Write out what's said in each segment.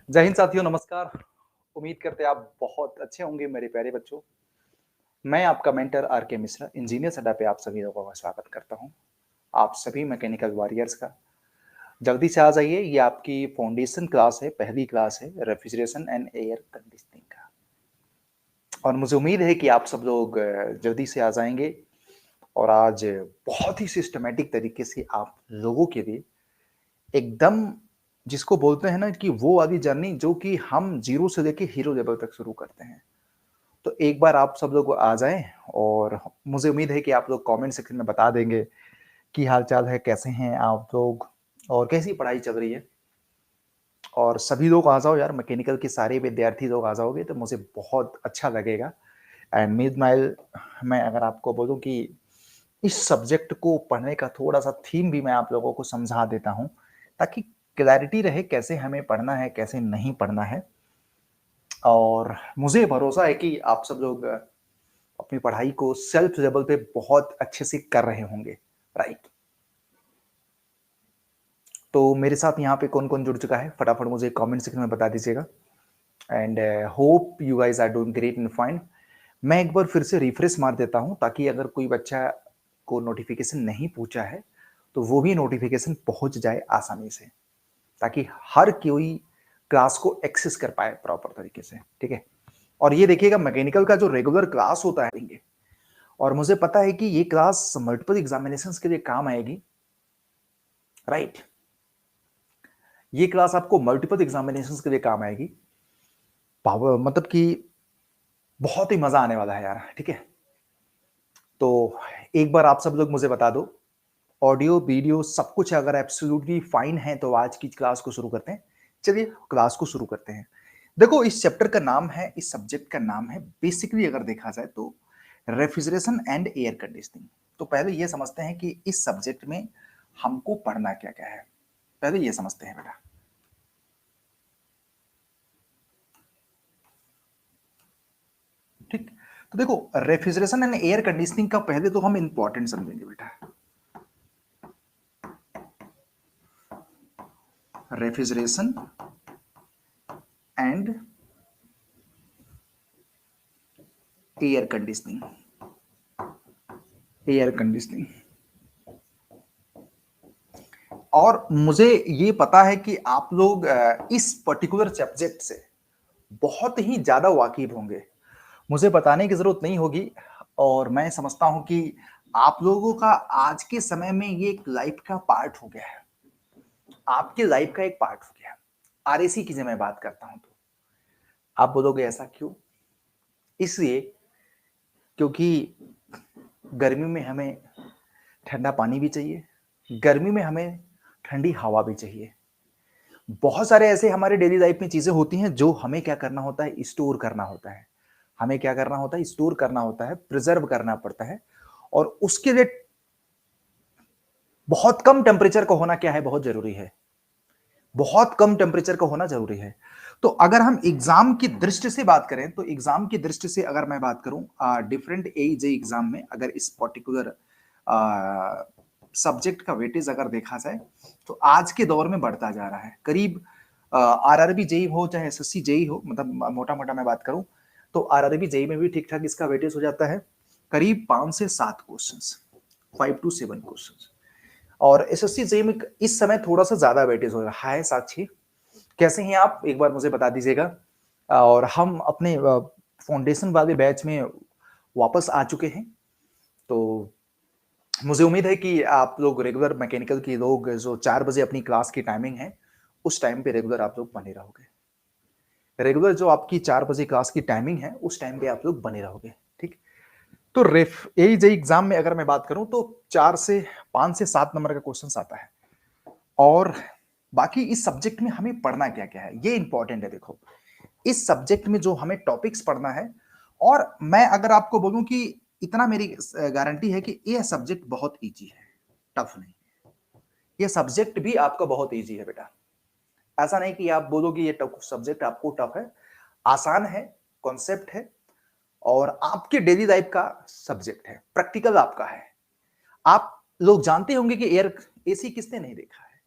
जय हिंद साथियों, नमस्कार। उम्मीद करते हैं आप बहुत अच्छे होंगे मेरे प्यारे बच्चों। मैं आपका मेंटर आर के मिश्रा, इंजीनियर्स अड्डा पे आप सभी लोगों का स्वागत करता हूं। आप सभी मैकेनिकल वॉरियर्स का जल्दी से आ जाइए। ये आपकी फाउंडेशन क्लास है, पहली क्लास है रेफ्रिजरेशन एंड एयर कंडीशनिंग का। और मुझे उम्मीद है कि आप सब लोग जल्दी से आ जाएंगे और आज बहुत ही सिस्टमेटिक तरीके से आप लोगों के लिए एकदम जिसको बोलते हैं ना कि वो वाली जर्नी जो कि हम जीरो से लेके हीरो लेवल तक शुरू करते हैं। तो एक बार आप सब लोग आ जाएं और मुझे उम्मीद है कि आप लोग कमेंट सेक्शन में बता देंगे कि हाल चाल है, कैसे हैं आप लोग और कैसी पढ़ाई चल रही है। और सभी लोग आ जाओ यार, मैकेनिकल के सारे विद्यार्थी लोग आ जाओगे तो मुझे बहुत अच्छा लगेगा। एंड मीनवाइल मैं अगर आपको बोलूं कि इस सब्जेक्ट को पढ़ने का थोड़ा सा थीम भी मैं आप लोगों को समझा देता हूं ताकि क्लैरिटी रहे कैसे हमें पढ़ना है, कैसे नहीं पढ़ना है। और मुझे भरोसा है कि आप सब लोग अपनी पढ़ाई को सेल्फ लेवल पे बहुत अच्छे से कर रहे होंगे, राइट। तो मेरे साथ यहाँ पे कौन कौन जुड़ चुका है फटाफट मुझे कमेंट सेक्शन में बता दीजिएगा। And hope you guys are doing great and fine. मैं एक बार फिर से रिफ्रेश मार देता हूँ ताकि अगर कोई बच्चा को नोटिफिकेशन नहीं पहुंचा है तो वो भी नोटिफिकेशन पहुंच जाए आसानी से, ताकि हर कोई क्लास को एक्सेस कर पाए प्रॉपर तरीके से, ठीक है। और ये देखिएगा, मैकेनिकल का जो रेगुलर क्लास होता है और मुझे पता है कि ये क्लास मल्टीपल एग्जामिनेशंस के लिए काम आएगी, राइट। ये क्लास आपको मल्टीपल एग्जामिनेशंस के लिए काम आएगी। पावर मतलब कि बहुत ही मजा आने वाला है यार, ठीक है। तो एक बार आप सब लोग मुझे बता दो, ऑडियो वीडियो सब कुछ अगर एब्सोल्युटली फाइन है तो आज की क्लास को शुरू करते हैं। चलिए क्लास को शुरू करते हैं। देखो, इस चैप्टर का नाम है, इस सब्जेक्ट का नाम है, बेसिकली अगर देखा जाए तो रेफ्रिजरेशन एंड एयर कंडीशनिंग। तो पहले ये समझते हैं कि इस सब्जेक्ट में हमको पढ़ना क्या क्या है, पहले ये समझते हैं बेटा। ठीक। तो देखो, रेफ्रिजरेशन एंड एयर कंडीशनिंग का पहले तो हम इंपॉर्टेंट समझेंगे बेटा। Refrigeration and air conditioning, air conditioning. और मुझे ये पता है कि आप लोग इस पर्टिकुलर सब्जेक्ट से बहुत ही ज्यादा वाकिफ होंगे, मुझे बताने की जरूरत नहीं होगी। और मैं समझता हूं कि आप लोगों का आज के समय में ये एक लाइफ का पार्ट हो गया है, आपके लाइफ का एक पार्ट हो गया। आरएसी की जब मैं बात करता हूं तो आप बोलोगे ऐसा क्यों? इसलिए क्योंकि गर्मी में हमें ठंडा पानी भी चाहिए, गर्मी में हमें ठंडी हवा भी चाहिए। बहुत सारे ऐसे हमारे डेली लाइफ में चीजें होती हैं जो हमें क्या करना होता है, स्टोर करना होता है। हमें क्या करना होता है, स्टोर करना होता है, प्रिजर्व करना पड़ता है। और उसके लिए बहुत कम टेम्परेचर का होना क्या है, बहुत जरूरी है। बहुत कम टेम्परेचर का होना जरूरी है। तो अगर हम एग्जाम की दृष्टि से बात करें तो एग्जाम की दृष्टि से अगर मैं बात करूं, डिफरेंट एज एग्जाम में अगर इस पर्टिकुलर सब्जेक्ट का वेटेज अगर देखा जाए तो आज के दौर में बढ़ता जा रहा है। करीब आरआरबी जेई हो चाहे एसएससी जेई हो, मतलब मोटा मोटा मैं बात करूं तो आरआरबी जेई में भी ठीक ठाक इसका वेटेज हो जाता है करीब 5 से 7 क्वेश्चंस, 5 to 7 क्वेश्चंस। और एसएससी जेई में इस समय थोड़ा सा ज्यादा वेटेज हो रहा है। साक्षी, कैसे हैं आप, एक बार मुझे बता दीजिएगा। और हम अपने फाउंडेशन वाले बैच में वापस आ चुके हैं। तो मुझे उम्मीद है कि आप लोग रेगुलर मैकेनिकल के लोग जो 4 बजे अपनी क्लास की टाइमिंग है उस टाइम पे रेगुलर आप लोग बने रहोगे। रेगुलर जो आपकी 4 बजे क्लास की टाइमिंग है उस टाइम पे आप लोग बने रहोगे, ठीक। तो रेफ एजे एग्जाम में अगर मैं बात करूं तो 5 से 7 नंबर का क्वेश्चन आता है। और बाकी इस सब्जेक्ट में हमें पढ़ना क्या क्या है ये इंपॉर्टेंट है। देखो, इस सब्जेक्ट में जो हमें टॉपिक्स पढ़ना है, और मैं अगर आपको बोलूं कि इतना मेरी गारंटी है कि ये सब्जेक्ट बहुत इजी है, टफ नहीं। ये सब्जेक्ट भी आपका बहुत इजी है बेटा। ऐसा नहीं कि आप बोलोगे ये टफ सब्जेक्ट आपको टफ है, आसान है, कॉन्सेप्ट है और आपके डेली लाइफ का सब्जेक्ट है, प्रैक्टिकल आपका है। आप लोग जानते होंगे कि एयर एसी किसने नहीं देखा है,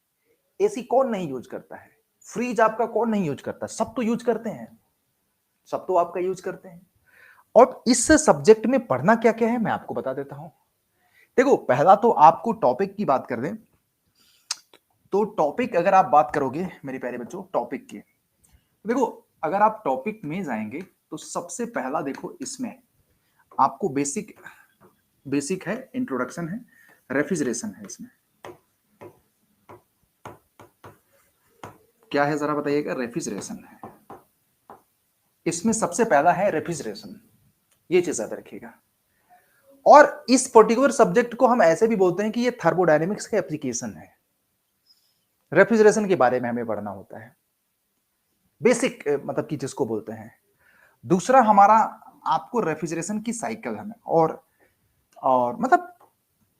एसी कौन नहीं यूज करता है। फ्रीज आपका कौन नहीं यूज करता? सब तो यूज करते हैं, सब तो आपका यूज करते हैं। और इस सब्जेक्ट में पढ़ना क्या क्या है मैं आपको बता देता हूं। देखो, पहला तो आपको टॉपिक की बात कर दें तो टॉपिक अगर आप बात करोगे मेरे प्यारे बच्चों टॉपिक की, देखो अगर आप टॉपिक में जाएंगे तो सबसे पहला देखो इसमें आपको बेसिक बेसिक है, इंट्रोडक्शन है, रेफ्रिजरेशन है। इसमें क्या है जरा बताइएगा? रेफ्रिजरेशन है। इसमें सबसे पहला है रेफ्रिजरेशन, ये चीज याद रखिएगा। और इस पर्टिकुलर सब्जेक्ट को हम ऐसे भी बोलते हैं कि ये थर्मोडायनेमिक्स का एप्लीकेशन है। रेफ्रिजरेशन के बारे में हमें पढ़ना होता है, बेसिक मतलब कि जिसको बोलते हैं। दूसरा हमारा आपको रेफ्रिजरेशन की साइकिल हमें और मतलब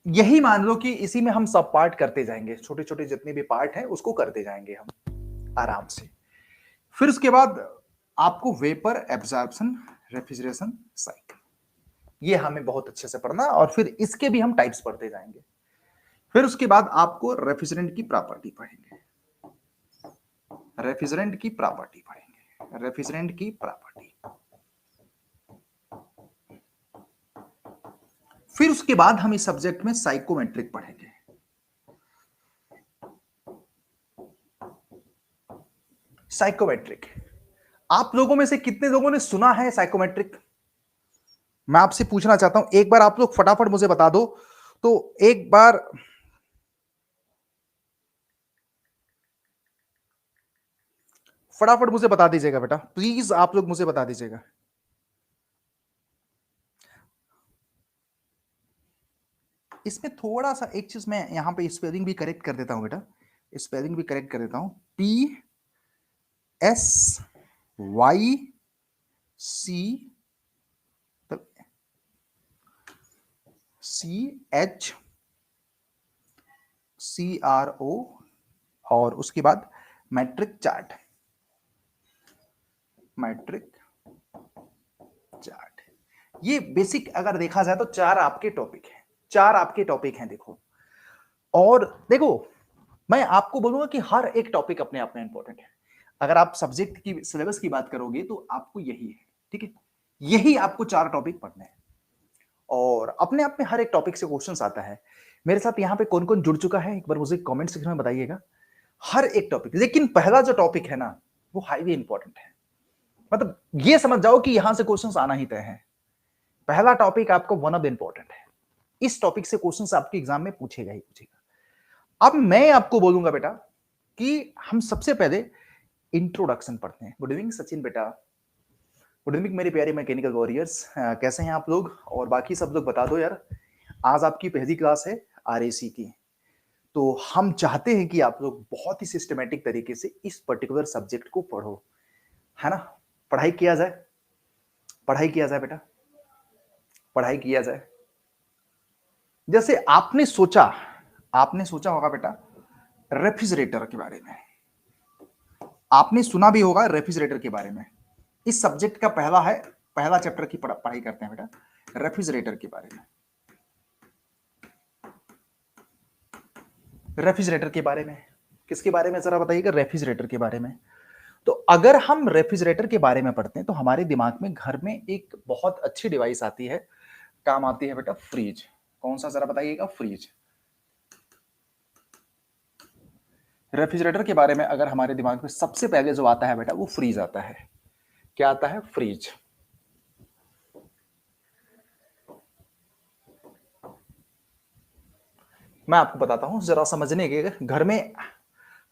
यही मान लो कि इसी में हम सब पार्ट करते जाएंगे, छोटे छोटे जितने भी पार्ट हैं उसको करते जाएंगे हम आराम से। फिर उसके बाद आपको वेपर एब्जॉर्प्शन रेफ्रिजरेशन साइकिल, ये हमें बहुत अच्छे से पढ़ना, और फिर इसके भी हम टाइप्स पढ़ते जाएंगे। फिर उसके बाद आपको रेफ्रिजरेंट की प्रॉपर्टी पढ़ेंगे, रेफ्रिजरेंट की प्रॉपर्टी पढ़ेंगे, रेफ्रिजरेंट की प्रॉपर्टी। फिर उसके बाद हम इस सब्जेक्ट में साइकोमेट्रिक पढ़ेंगे। साइकोमेट्रिक, आप लोगों में से कितने लोगों ने सुना है साइकोमेट्रिक? मैं आपसे पूछना चाहता हूं, एक बार आप लोग फटाफट मुझे बता दो। तो एक बार फटाफट मुझे बता दीजिएगा बेटा, प्लीज आप लोग मुझे बता दीजिएगा। इसमें थोड़ा सा एक चीज मैं यहां पे स्पेलिंग भी करेक्ट कर देता हूं बेटा, स्पेलिंग भी करेक्ट कर देता हूं। PSYCCHCRO और उसके बाद मैट्रिक चार्ट, मैट्रिक चार्ट। ये बेसिक अगर देखा जाए तो चार आपके टॉपिक हैं, चार आपके टॉपिक हैं देखो। और देखो मैं आपको बोलूंगा कि हर एक टॉपिक अपने आप में इंपॉर्टेंट है। अगर आप सब्जेक्ट की सिलेबस की बात करोगे तो आपको यही है, ठीक है, यही आपको चार टॉपिक पढ़ने हैं। और अपने आप में हर एक टॉपिक से क्वेश्चंस आता है। मेरे साथ यहाँ पे कौन कौन जुड़ चुका है एक बार मुझे कमेंट सेक्शन में बताइएगा। हर एक टॉपिक, लेकिन पहला जो टॉपिक है ना वो हाईली इंपॉर्टेंट है। मतलब ये समझ जाओ कि यहां से क्वेश्चंस आना ही तय है। पहला टॉपिक आपको वन ऑफ द इंपॉर्टेंट है, इस टॉपिक से क्वेश्चंस आपके एग्जाम में पूछेगा ही पूछेगा। अब मैं आपको बोलूंगा बेटा कि हम सबसे पहले इंट्रोडक्शन पढ़ते हैं। गुड इवनिंग सचिन बेटा, गुड इवनिंग मेरे प्यारे मैकेनिकल वॉरियर्स, कैसे हैं आप लोग? और बाकी सब लोग बता दो यार, आज आपकी पहली क्लास है आरएसी की, तो हम चाहते हैं कि आप लोग बहुत ही सिस्टमेटिक तरीके से इस पर्टिकुलर सब्जेक्ट को पढ़ो, है ना? पढ़ाई किया जाए, पढ़ाई किया जाए बेटा, पढ़ाई किया जाए। जैसे आपने सोचा होगा बेटा रेफ्रिजरेटर के बारे में, आपने सुना भी होगा रेफ्रिजरेटर के बारे में। इस सब्जेक्ट का पहला चैप्टर की पढ़ाई करते हैं बेटा रेफ्रिजरेटर के बारे में। रेफ्रिजरेटर के बारे में, किसके बारे में जरा बताइएगा? रेफ्रिजरेटर के बारे में। तो अगर हम रेफ्रिजरेटर के बारे में पढ़ते हैं तो हमारे दिमाग में घर में एक बहुत अच्छी डिवाइस आती है, काम आती है बेटा फ्रिज। कौन सा जरा बताइएगा? फ्रिज। रेफ्रिजरेटर के बारे में अगर हमारे दिमाग में सबसे पहले जो आता है बेटा वो फ्रीज आता है। क्या आता है? फ्रिज। मैं आपको बताता हूं जरा समझने के, घर में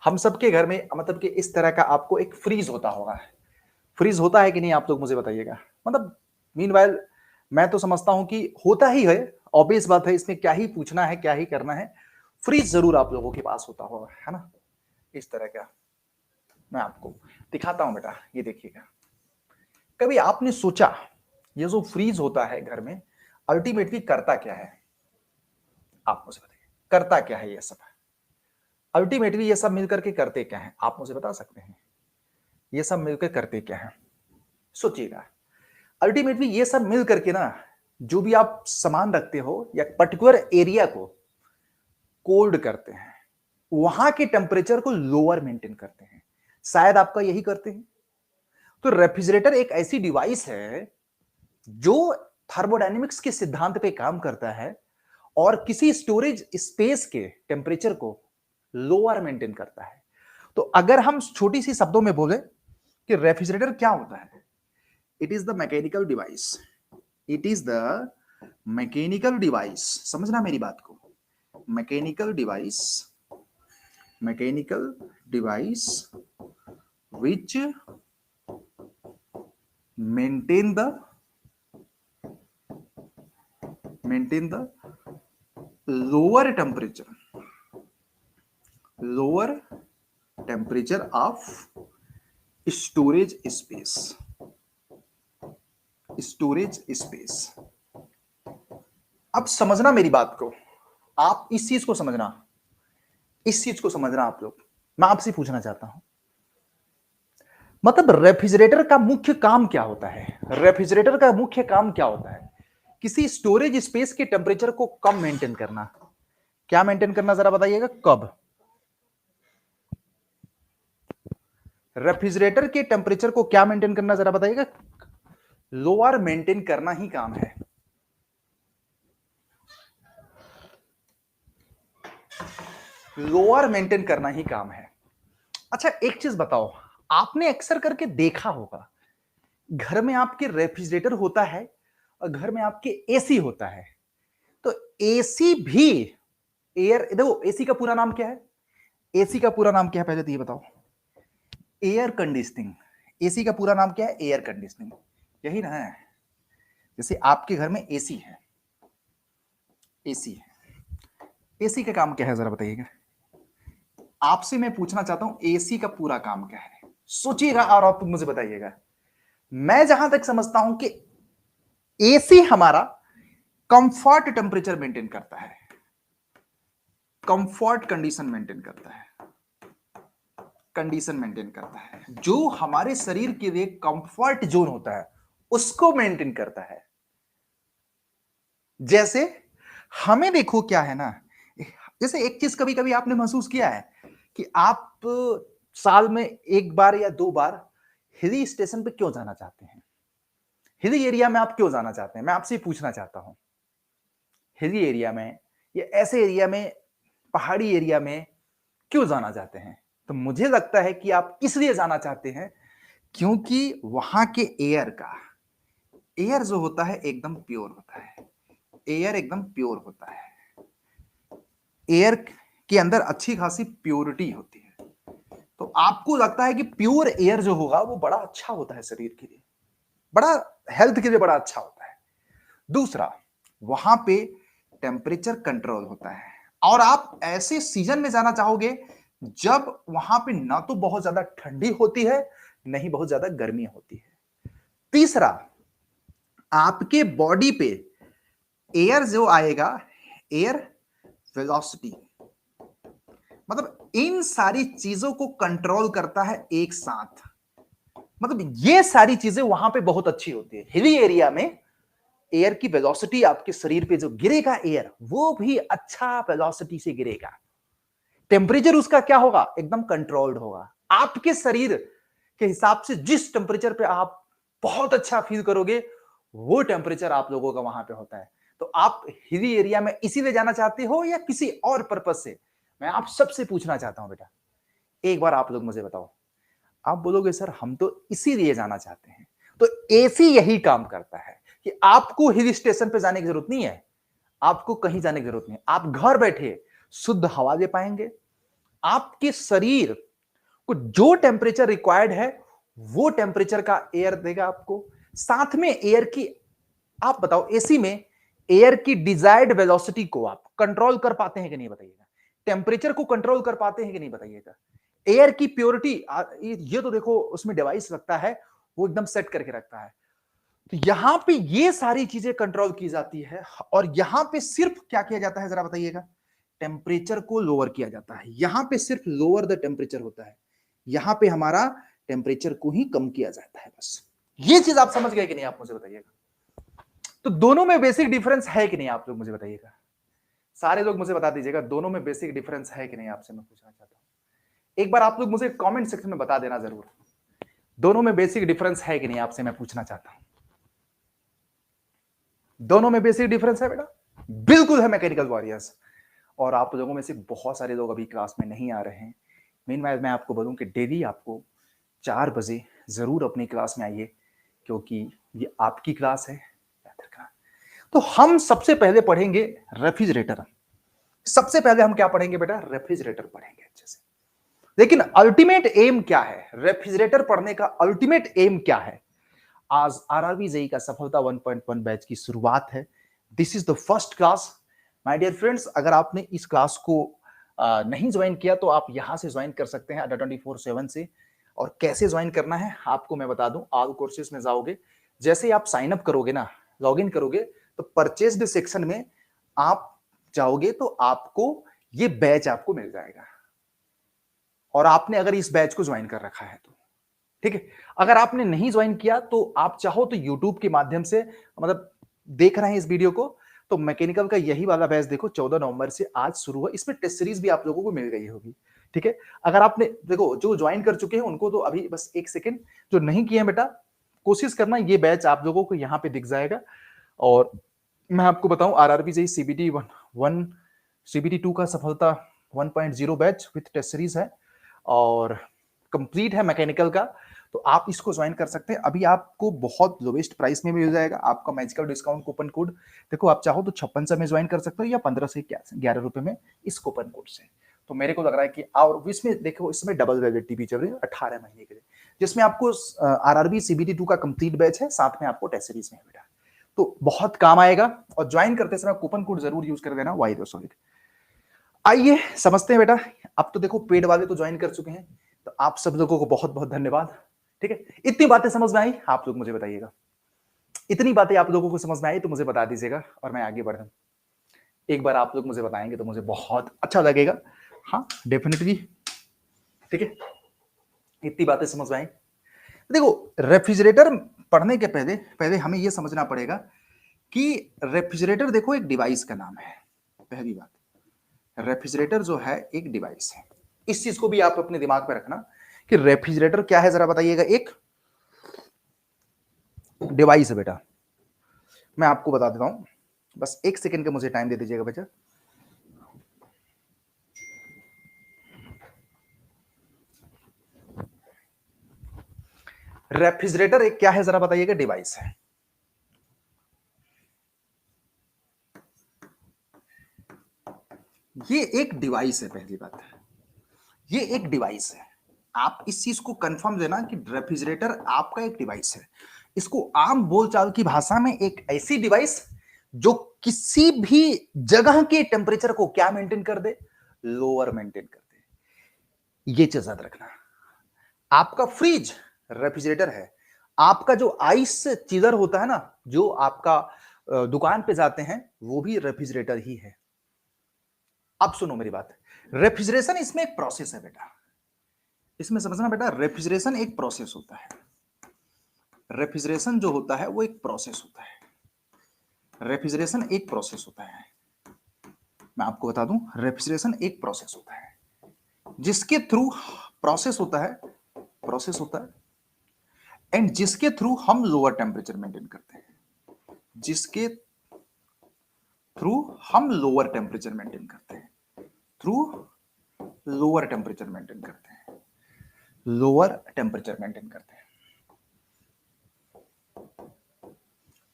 हम सबके घर में मतलब कि इस तरह का आपको एक फ्रीज होता होगा। फ्रीज होता है कि नहीं आप लोग मुझे बताइएगा। मतलब मीनवाइल मैं तो समझता हूं कि होता ही है, ऑब्वियस बात है, इसमें क्या ही पूछना है, क्या ही करना है। फ्रीज जरूर आप लोगों के पास होता होगा, है ना? इस तरह का मैं आपको दिखाता हूं बेटा, ये देखिएगा। कभी आपने सोचा ये जो फ्रीज होता है घर में अल्टीमेटली करता क्या है? आप मुझे बताइए करता क्या है ये सब? अल्टीमेटली ये सब मिलकर के करते क्या है? आप मुझे बता सकते हैं ये सब मिलकर करते क्या है? सोचिएगा। अल्टीमेटली ये सब मिल करके ना, जो भी आप सामान रखते हो या पर्टिकुलर एरिया को कोल्ड करते हैं, वहां के टेम्परेचर को लोअर मेंटेन करते हैं। शायद आपका यही करते हैं। तो रेफ्रिजरेटर एक ऐसी डिवाइस है जो थर्मोडायनेमिक्स के सिद्धांत पे काम करता है और किसी स्टोरेज स्पेस के टेम्परेचर को लोअर मेंटेन करता है। तो अगर हम छोटी सी शब्दों में बोले कि रेफ्रिजरेटर क्या होता है, it is the mechanical device, it is the mechanical device, समझना मेरी बात को, mechanical device, mechanical device which maintain the lower temperature of storage space, अब समझना मेरी बात को, आप इस चीज को समझना, आप लोग, मैं आपसे पूछना चाहता हूं, मतलब रेफ्रिजरेटर का मुख्य काम क्या होता है? रेफ्रिजरेटर का मुख्य काम क्या होता है? किसी स्टोरेज स्पेस के टेम्परेचर को कम मेंटेन करना। क्या मेंटेन करना, जरा बताइएगा, कब? रेफ्रिजरेटर के टेम्परेचर को क्या मेंटेन करना, जरा बताइएगा? लोअर मेंटेन करना ही काम है। लोअर मेंटेन करना ही काम है। अच्छा एक चीज बताओ, आपने अक्सर करके देखा होगा, घर में आपके रेफ्रिजरेटर होता है और घर में आपके एसी होता है, तो एसी भी एयर, देखो एसी का पूरा नाम क्या है? एसी का पूरा नाम क्या है पहले तो ये बताओ? Air conditioning. एसी का पूरा नाम क्या है? एयर कंडीशनिंग, यही ना है? जैसे आपके घर में एसी है, एसी है, एसी का काम क्या है जरा बताइएगा? आपसे मैं पूछना चाहता हूं एसी का पूरा काम क्या है, सोचिएगा और आप मुझे बताइएगा। मैं जहां तक समझता हूं कि एसी हमारा कंफर्ट टेम्परेचर मेंटेन करता है, कंफर्ट कंडीशन मेंटेन करता है, कंडीशन मेंटेन करता है, जो हमारे शरीर के लिए कंफर्ट जोन होता है उसको मेंटेन करता है। जैसे हमें देखो क्या है ना, जैसे एक चीज कभी कभी आपने महसूस किया है कि आप साल में एक बार या दो बार हिली स्टेशन पे क्यों जाना चाहते हैं? हिली एरिया में आप क्यों जाना चाहते हैं? मैं आपसे पूछना चाहता हूं, हिली एरिया में या ऐसे एरिया में, पहाड़ी एरिया में क्यों जाना चाहते हैं? तो मुझे लगता है कि आप इसलिए जाना चाहते हैं क्योंकि वहां के एयर का, एयर जो होता है एकदम प्योर होता है, एयर एकदम प्योर होता है, एयर के अंदर अच्छी खासी प्योरिटी होती है। तो आपको लगता है कि प्योर एयर जो होगा वो बड़ा अच्छा होता है शरीर के लिए, बड़ा हेल्थ के लिए बड़ा अच्छा होता है। दूसरा, वहां पे टेम्परेचर कंट्रोल होता है और आप ऐसे सीजन में जाना चाहोगे जब वहां पे ना तो बहुत ज्यादा ठंडी होती है, नहीं बहुत ज्यादा गर्मी होती है। तीसरा, आपके बॉडी पे एयर जो आएगा, एयर वेलोसिटी, मतलब इन सारी चीजों को कंट्रोल करता है एक साथ, मतलब ये सारी चीजें वहां पे बहुत अच्छी होती है। हिली एरिया में एयर की वेलोसिटी, आपके शरीर पे जो गिरेगा एयर, वो भी अच्छा वेलोसिटी से गिरेगा। टेम्परेचर उसका क्या होगा? एकदम कंट्रोल्ड होगा। आपके शरीर के हिसाब से जिस टेम्परेचर पे आप बहुत अच्छा फील करोगे, वो टेम्परेचर आप लोगों का वहां पे होता है। तो आप हिली एरिया में इसीलिए जाना चाहते हो या किसी और पर्पज से? मैं आप सबसे पूछना चाहता हूं बेटा, एक बार आप लोग मुझे बताओ। आप बोलोगे सर हम तो इसीलिए जाना चाहते हैं। तो एसी यही काम करता है कि आपको हिल स्टेशन पे जाने की जरूरत नहीं है, आपको कहीं जाने की जरूरत नहीं है, आप घर बैठे शुद्ध हवा ले पाएंगे। आपके शरीर को जो टेम्परेचर रिक्वायर्ड है वो टेम्परेचर का एयर देगा आपको। साथ में एयर की, आप बताओ एसी में एयर की डिजायर्ड वेलोसिटी को आप कंट्रोल कर पाते हैं कि नहीं बताइएगा? टेम्परेचर को कंट्रोल कर पाते हैं कि नहीं बताइएगा? एयर की प्योरिटी, ये तो देखो उसमें डिवाइस लगता है, वो एकदम सेट करके रखता है। तो यहां पे ये सारी चीजें कंट्रोल की जाती है और यहां पे सिर्फ क्या किया जाता है जरा बताइएगा? टेम्परेचर को लोअर किया जाता है। यहां पे सिर्फ लोअर द टेम्परेचर होता है, यहां पे हमारा टेम्परेचर को ही कम किया जाता है बस। ये चीज आप समझ गए कि नहीं, आप मुझे बताइएगा? तो दोनों में बेसिक डिफरेंस है कि नहीं, आप लोग मुझे बताइएगा? सारे लोग मुझे बता दीजिएगा, दोनों में बेसिक डिफरेंस है कि नहीं, आपसे मैं पूछना चाहता हूं। एक बार आप लोग मुझे कमेंट सेक्शन में बता देना जरूर, दोनों में बेसिक डिफरेंस है कि नहीं, आपसे मैं पूछना चाहता हूं। दोनों में बेसिक डिफरेंस है बेटा? बिल्कुल है मैकेनिकल वॉरियर्स। और आप लोगों में से बहुत सारे लोग अभी क्लास में नहीं आ रहे हैं। मीनवाइल मैं आपको बोलूं कि डेली आपको 4 बजे जरूर अपनी क्लास में आइए, क्योंकि ये आपकी क्लास है, याद रखना। तो हम सबसे पहले पढ़ेंगे रेफ्रिजरेटर। सबसे पहले हम क्या पढ़ेंगे बेटा? रेफ्रिजरेटर पढ़ेंगे अच्छे से। लेकिन अल्टीमेट एम क्या है? रेफ्रिजरेटर पढ़ने का अल्टीमेट एम क्या है? आज आरआरबी जेई का सफलता 1.1 बैच की शुरुआत है। This is the first class my dear friends. अगर आपने इस क्लास को नहीं ज्वाइन किया तो आप यहां से ज्वाइन कर सकते हैं अड्डा 24/7 से। और कैसे ज्वाइन करना है आपको मैं बता दूं, ऑल कोर्सेज में जाओगे, जैसे ही आप साइन अप करोगे ना, लॉग इन करोगे, तो परचेस्ड सेक्शन में आप जाओगे तो आपको ये बैच आपको मिल जाएगा। और आपने अगर इस बैच को ज्वाइन कर रखा है तो ठीक है। अगर आपने नहीं ज्वाइन किया तो आप चाहो तो यूट्यूब के माध्यम से, मतलब देख रहे हैं इस वीडियो को, तो मैकेनिकल का यही वाला बैच देखो, 14 नवंबर से आज शुरू हुआ। इसमें टेस्ट सीरीज भी आप लोगों को मिल गई होगी, ठीक है। अगर आपने देखो, जो ज्वाइन कर चुके हैं उनको तो अभी बस एक सेकेंड, जो नहीं किए हैं बेटा, कोशिश करना, ये बैच आप लोगों को यहाँ पे दिख जाएगा। और मैं आपको बताऊं, आरआरबी जेईई सीबीटी 1 सीबीटी 2 का सफलता 1.0 बैच विथ टेस्ट सीरीज है और कंप्लीट है मैकेनिकल का। तो आप इसको ज्वाइन कर सकते हैं। अभी आपको बहुत लोवेस्ट प्राइस में मिल जाएगा, आपका मैजिकल डिस्काउंट कूपन कोड। देखो, आप चाहो तो 56 में ज्वाइन कर सकते हो या 15 से 11 रुपए में इस कूपन कोड से। तो मेरे को लग रहा है कि, और इसमें देखो, इसमें डबल वैलिडिटी भी चल रही है 18 महीने के लिए, जिसमें आपको आरआरबी सीबीटी 2 का कंप्लीट बैच है, साथ में आपको टेस्ट सीरीज में बेटा, तो बहुत काम आएगा। और ज्वाइन करते समय कूपन कोड जरूर यूज कर देना, वाई सॉलिड। आइए समझते हैं बेटा। अब तो देखो, पेड वाले तो ज्वाइन कर चुके हैं, तो आप सब लोगों को बहुत बहुत धन्यवाद, ठीक है। इतनी बातें समझ में आई? आप लोग मुझे बताइएगा, इतनी बातें आप लोगों को समझ में आई तो मुझे बता दीजिएगा और मैं आगे बढ़ूं। एक बार आप लोग मुझे बताएंगे तो मुझे बहुत अच्छा लगेगा। हाँ, डेफिनेटली, ठीक है। इतनी बातें समझ में आई। देखो, रेफ्रिजरेटर पढ़ने के पहले पहले हमें यह समझना पड़ेगा कि रेफ्रिजरेटर देखो एक डिवाइस का नाम है। पहली बात, रेफ्रिजरेटर जो है एक डिवाइस है। इस चीज को भी आप अपने दिमाग में रखना कि रेफ्रिजरेटर क्या है, जरा बताइएगा। एक डिवाइस है बेटा, मैं आपको बता देता हूं, बस एक सेकंड का मुझे टाइम दे दीजिएगा बेटा। रेफ्रिजरेटर एक क्या है, जरा बताइएगा। डिवाइस है। ये एक डिवाइस है, पहली बात है, ये एक डिवाइस है। आप इस चीज को कंफर्म देना कि रेफ्रिजरेटर आपका एक डिवाइस है। इसको आम बोलचाल की भाषा में एक ऐसी डिवाइस जो किसी भी जगह के टेम्परेचर को क्या मेंटेन कर दे? लोअर मेंटेन कर दे। ये चीज याद रखना। आपका फ्रिज रेफ्रिजरेटर है। आपका जो आइस चिलर होता है ना, जो आपका दुकान पे जाते हैं, वो भी रेफ्रिजरेटर ही है। अब सुनो मेरी बात। रेफ्रिजरेशन इसमें एक प्रोसेस है बेटा, इसमें समझना बेटा, रेफ्रिजरेशन एक प्रोसेस होता है। रेफ्रिजरेशन जो होता है वो एक प्रोसेस होता है। रेफ्रिजरेशन एक प्रोसेस होता है, मैं आपको बता दूं, रेफ्रिजरेशन एक प्रोसेस होता है जिसके थ्रू प्रोसेस होता है, प्रोसेस होता है, एंड जिसके थ्रू हम लोअर टेम्परेचर मेंटेन करते हैं, जिसके थ्रू हम लोअर टेम्परेचर मेंटेन करते हैं, थ्रू लोअर टेम्परेचर मेंटेन करते हैं, लोअर टेम्परेचर मेंटेन करते हैं,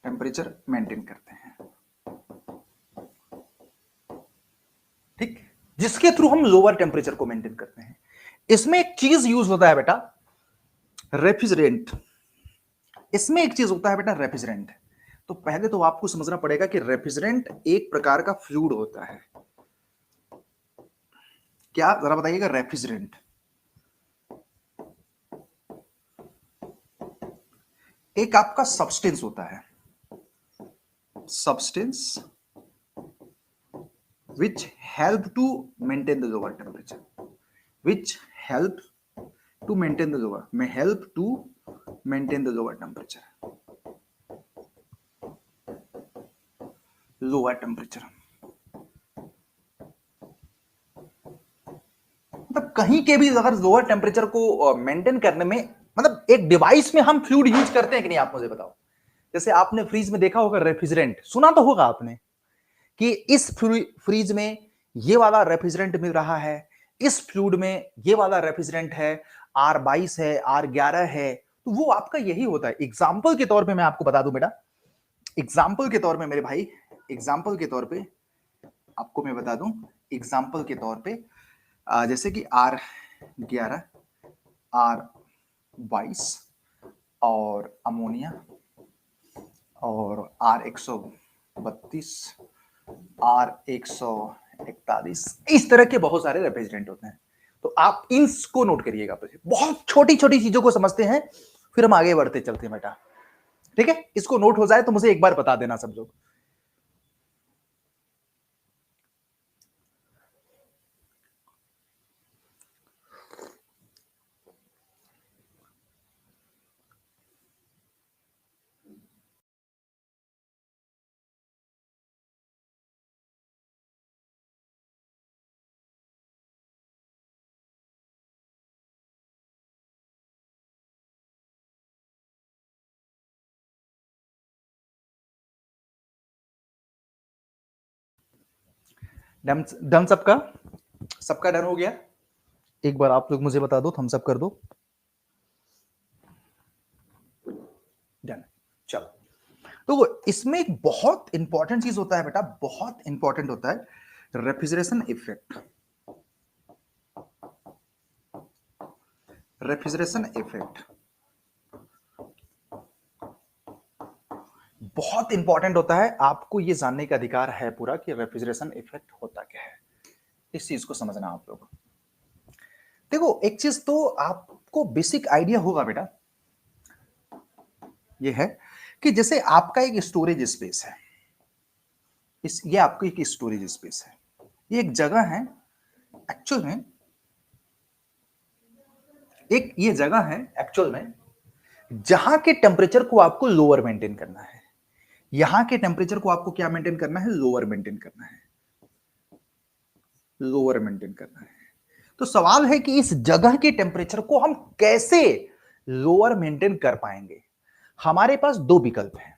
टेम्परेचर मेंटेन करते हैं, ठीक, जिसके थ्रू हम लोअर टेम्परेचर को मेंटेन करते हैं। इसमें एक चीज यूज होता है बेटा, रेफ्रिजरेंट। इसमें एक चीज होता है बेटा, रेफ्रिजरेंट। तो पहले तो आपको समझना पड़ेगा कि रेफ्रिजरेंट एक प्रकार का फ्लूइड होता है। क्या, जरा बताइएगा। रेफ्रिजरेंट एक आपका सब्सटेंस होता है, substance which help to maintain the lower temperature, which help to maintain the lower, may help to maintain the lower temperature, lower temperature। मतलब कहीं के भी अगर लोअर टेम्परेचर को मेंटेन करने में, मतलब एक डिवाइस में हम फ्लूइड यूज करते हैं कि नहीं, आप मुझे बताओ। जैसे आपने फ्रीज में देखा होगा रेफ्रिजरेंट, सुना तो होगा आपने कि इस फ्रीज में ये वाला रेफ्रिजरेंट मिल रहा है, इस फ्लूइड में ये वाला रेफ्रिजरेंट है, R22 है, R11 है। तो वो आपका यही होता है। एग्जाम्पल के तौर पे मैं आपको बता दूं बेटा, एग्जाम्पल के तौर पे मेरे भाई, एग्जाम्पल के तौर पे आपको मैं बता दूं, एग्जाम्पल के तौर पे जैसे कि R11, R22 और अमोनिया और R132, R141, इस तरह के बहुत सारे रेफ्रिजरेंट होते हैं। तो आप इनको नोट करिएगा, बहुत छोटी छोटी चीजों को समझते हैं, फिर हम आगे बढ़ते चलते हैं बेटा। ठीक है, इसको नोट हो जाए तो मुझे एक बार बता देना सब लोग। डन सबका, सबका डन हो गया? एक बार आप लोग मुझे बता दो, थम्स अप कर दो। डन। चलो, तो इसमें एक बहुत इंपॉर्टेंट चीज होता है बेटा, बहुत इंपॉर्टेंट होता है रेफ्रिजरेशन इफेक्ट। रेफ्रिजरेशन इफेक्ट बहुत इंपॉर्टेंट होता है। आपको ये जानने का अधिकार है पूरा कि रेफ्रिजरेशन इफेक्ट होता क्या है। इस चीज को समझना आप लोग। देखो, एक चीज तो आपको बेसिक आइडिया होगा बेटा, ये है कि जैसे आपका एक स्टोरेज स्पेस है, ये आपकी एक स्टोरेज स्पेस है, ये एक जगह है एक्चुअल में, एक ये जगह है एक्चुअल में जहां के टेम्परेचर को आपको लोअर मेंटेन करना है। यहां के टेम्परेचर को आपको क्या मेंटेन करना है? लोअर मेंटेन करना है, लोअर मेंटेन करना है। तो सवाल है कि इस जगह के टेम्परेचर को हम कैसे लोअर मेंटेन कर पाएंगे। हमारे पास दो विकल्प हैं,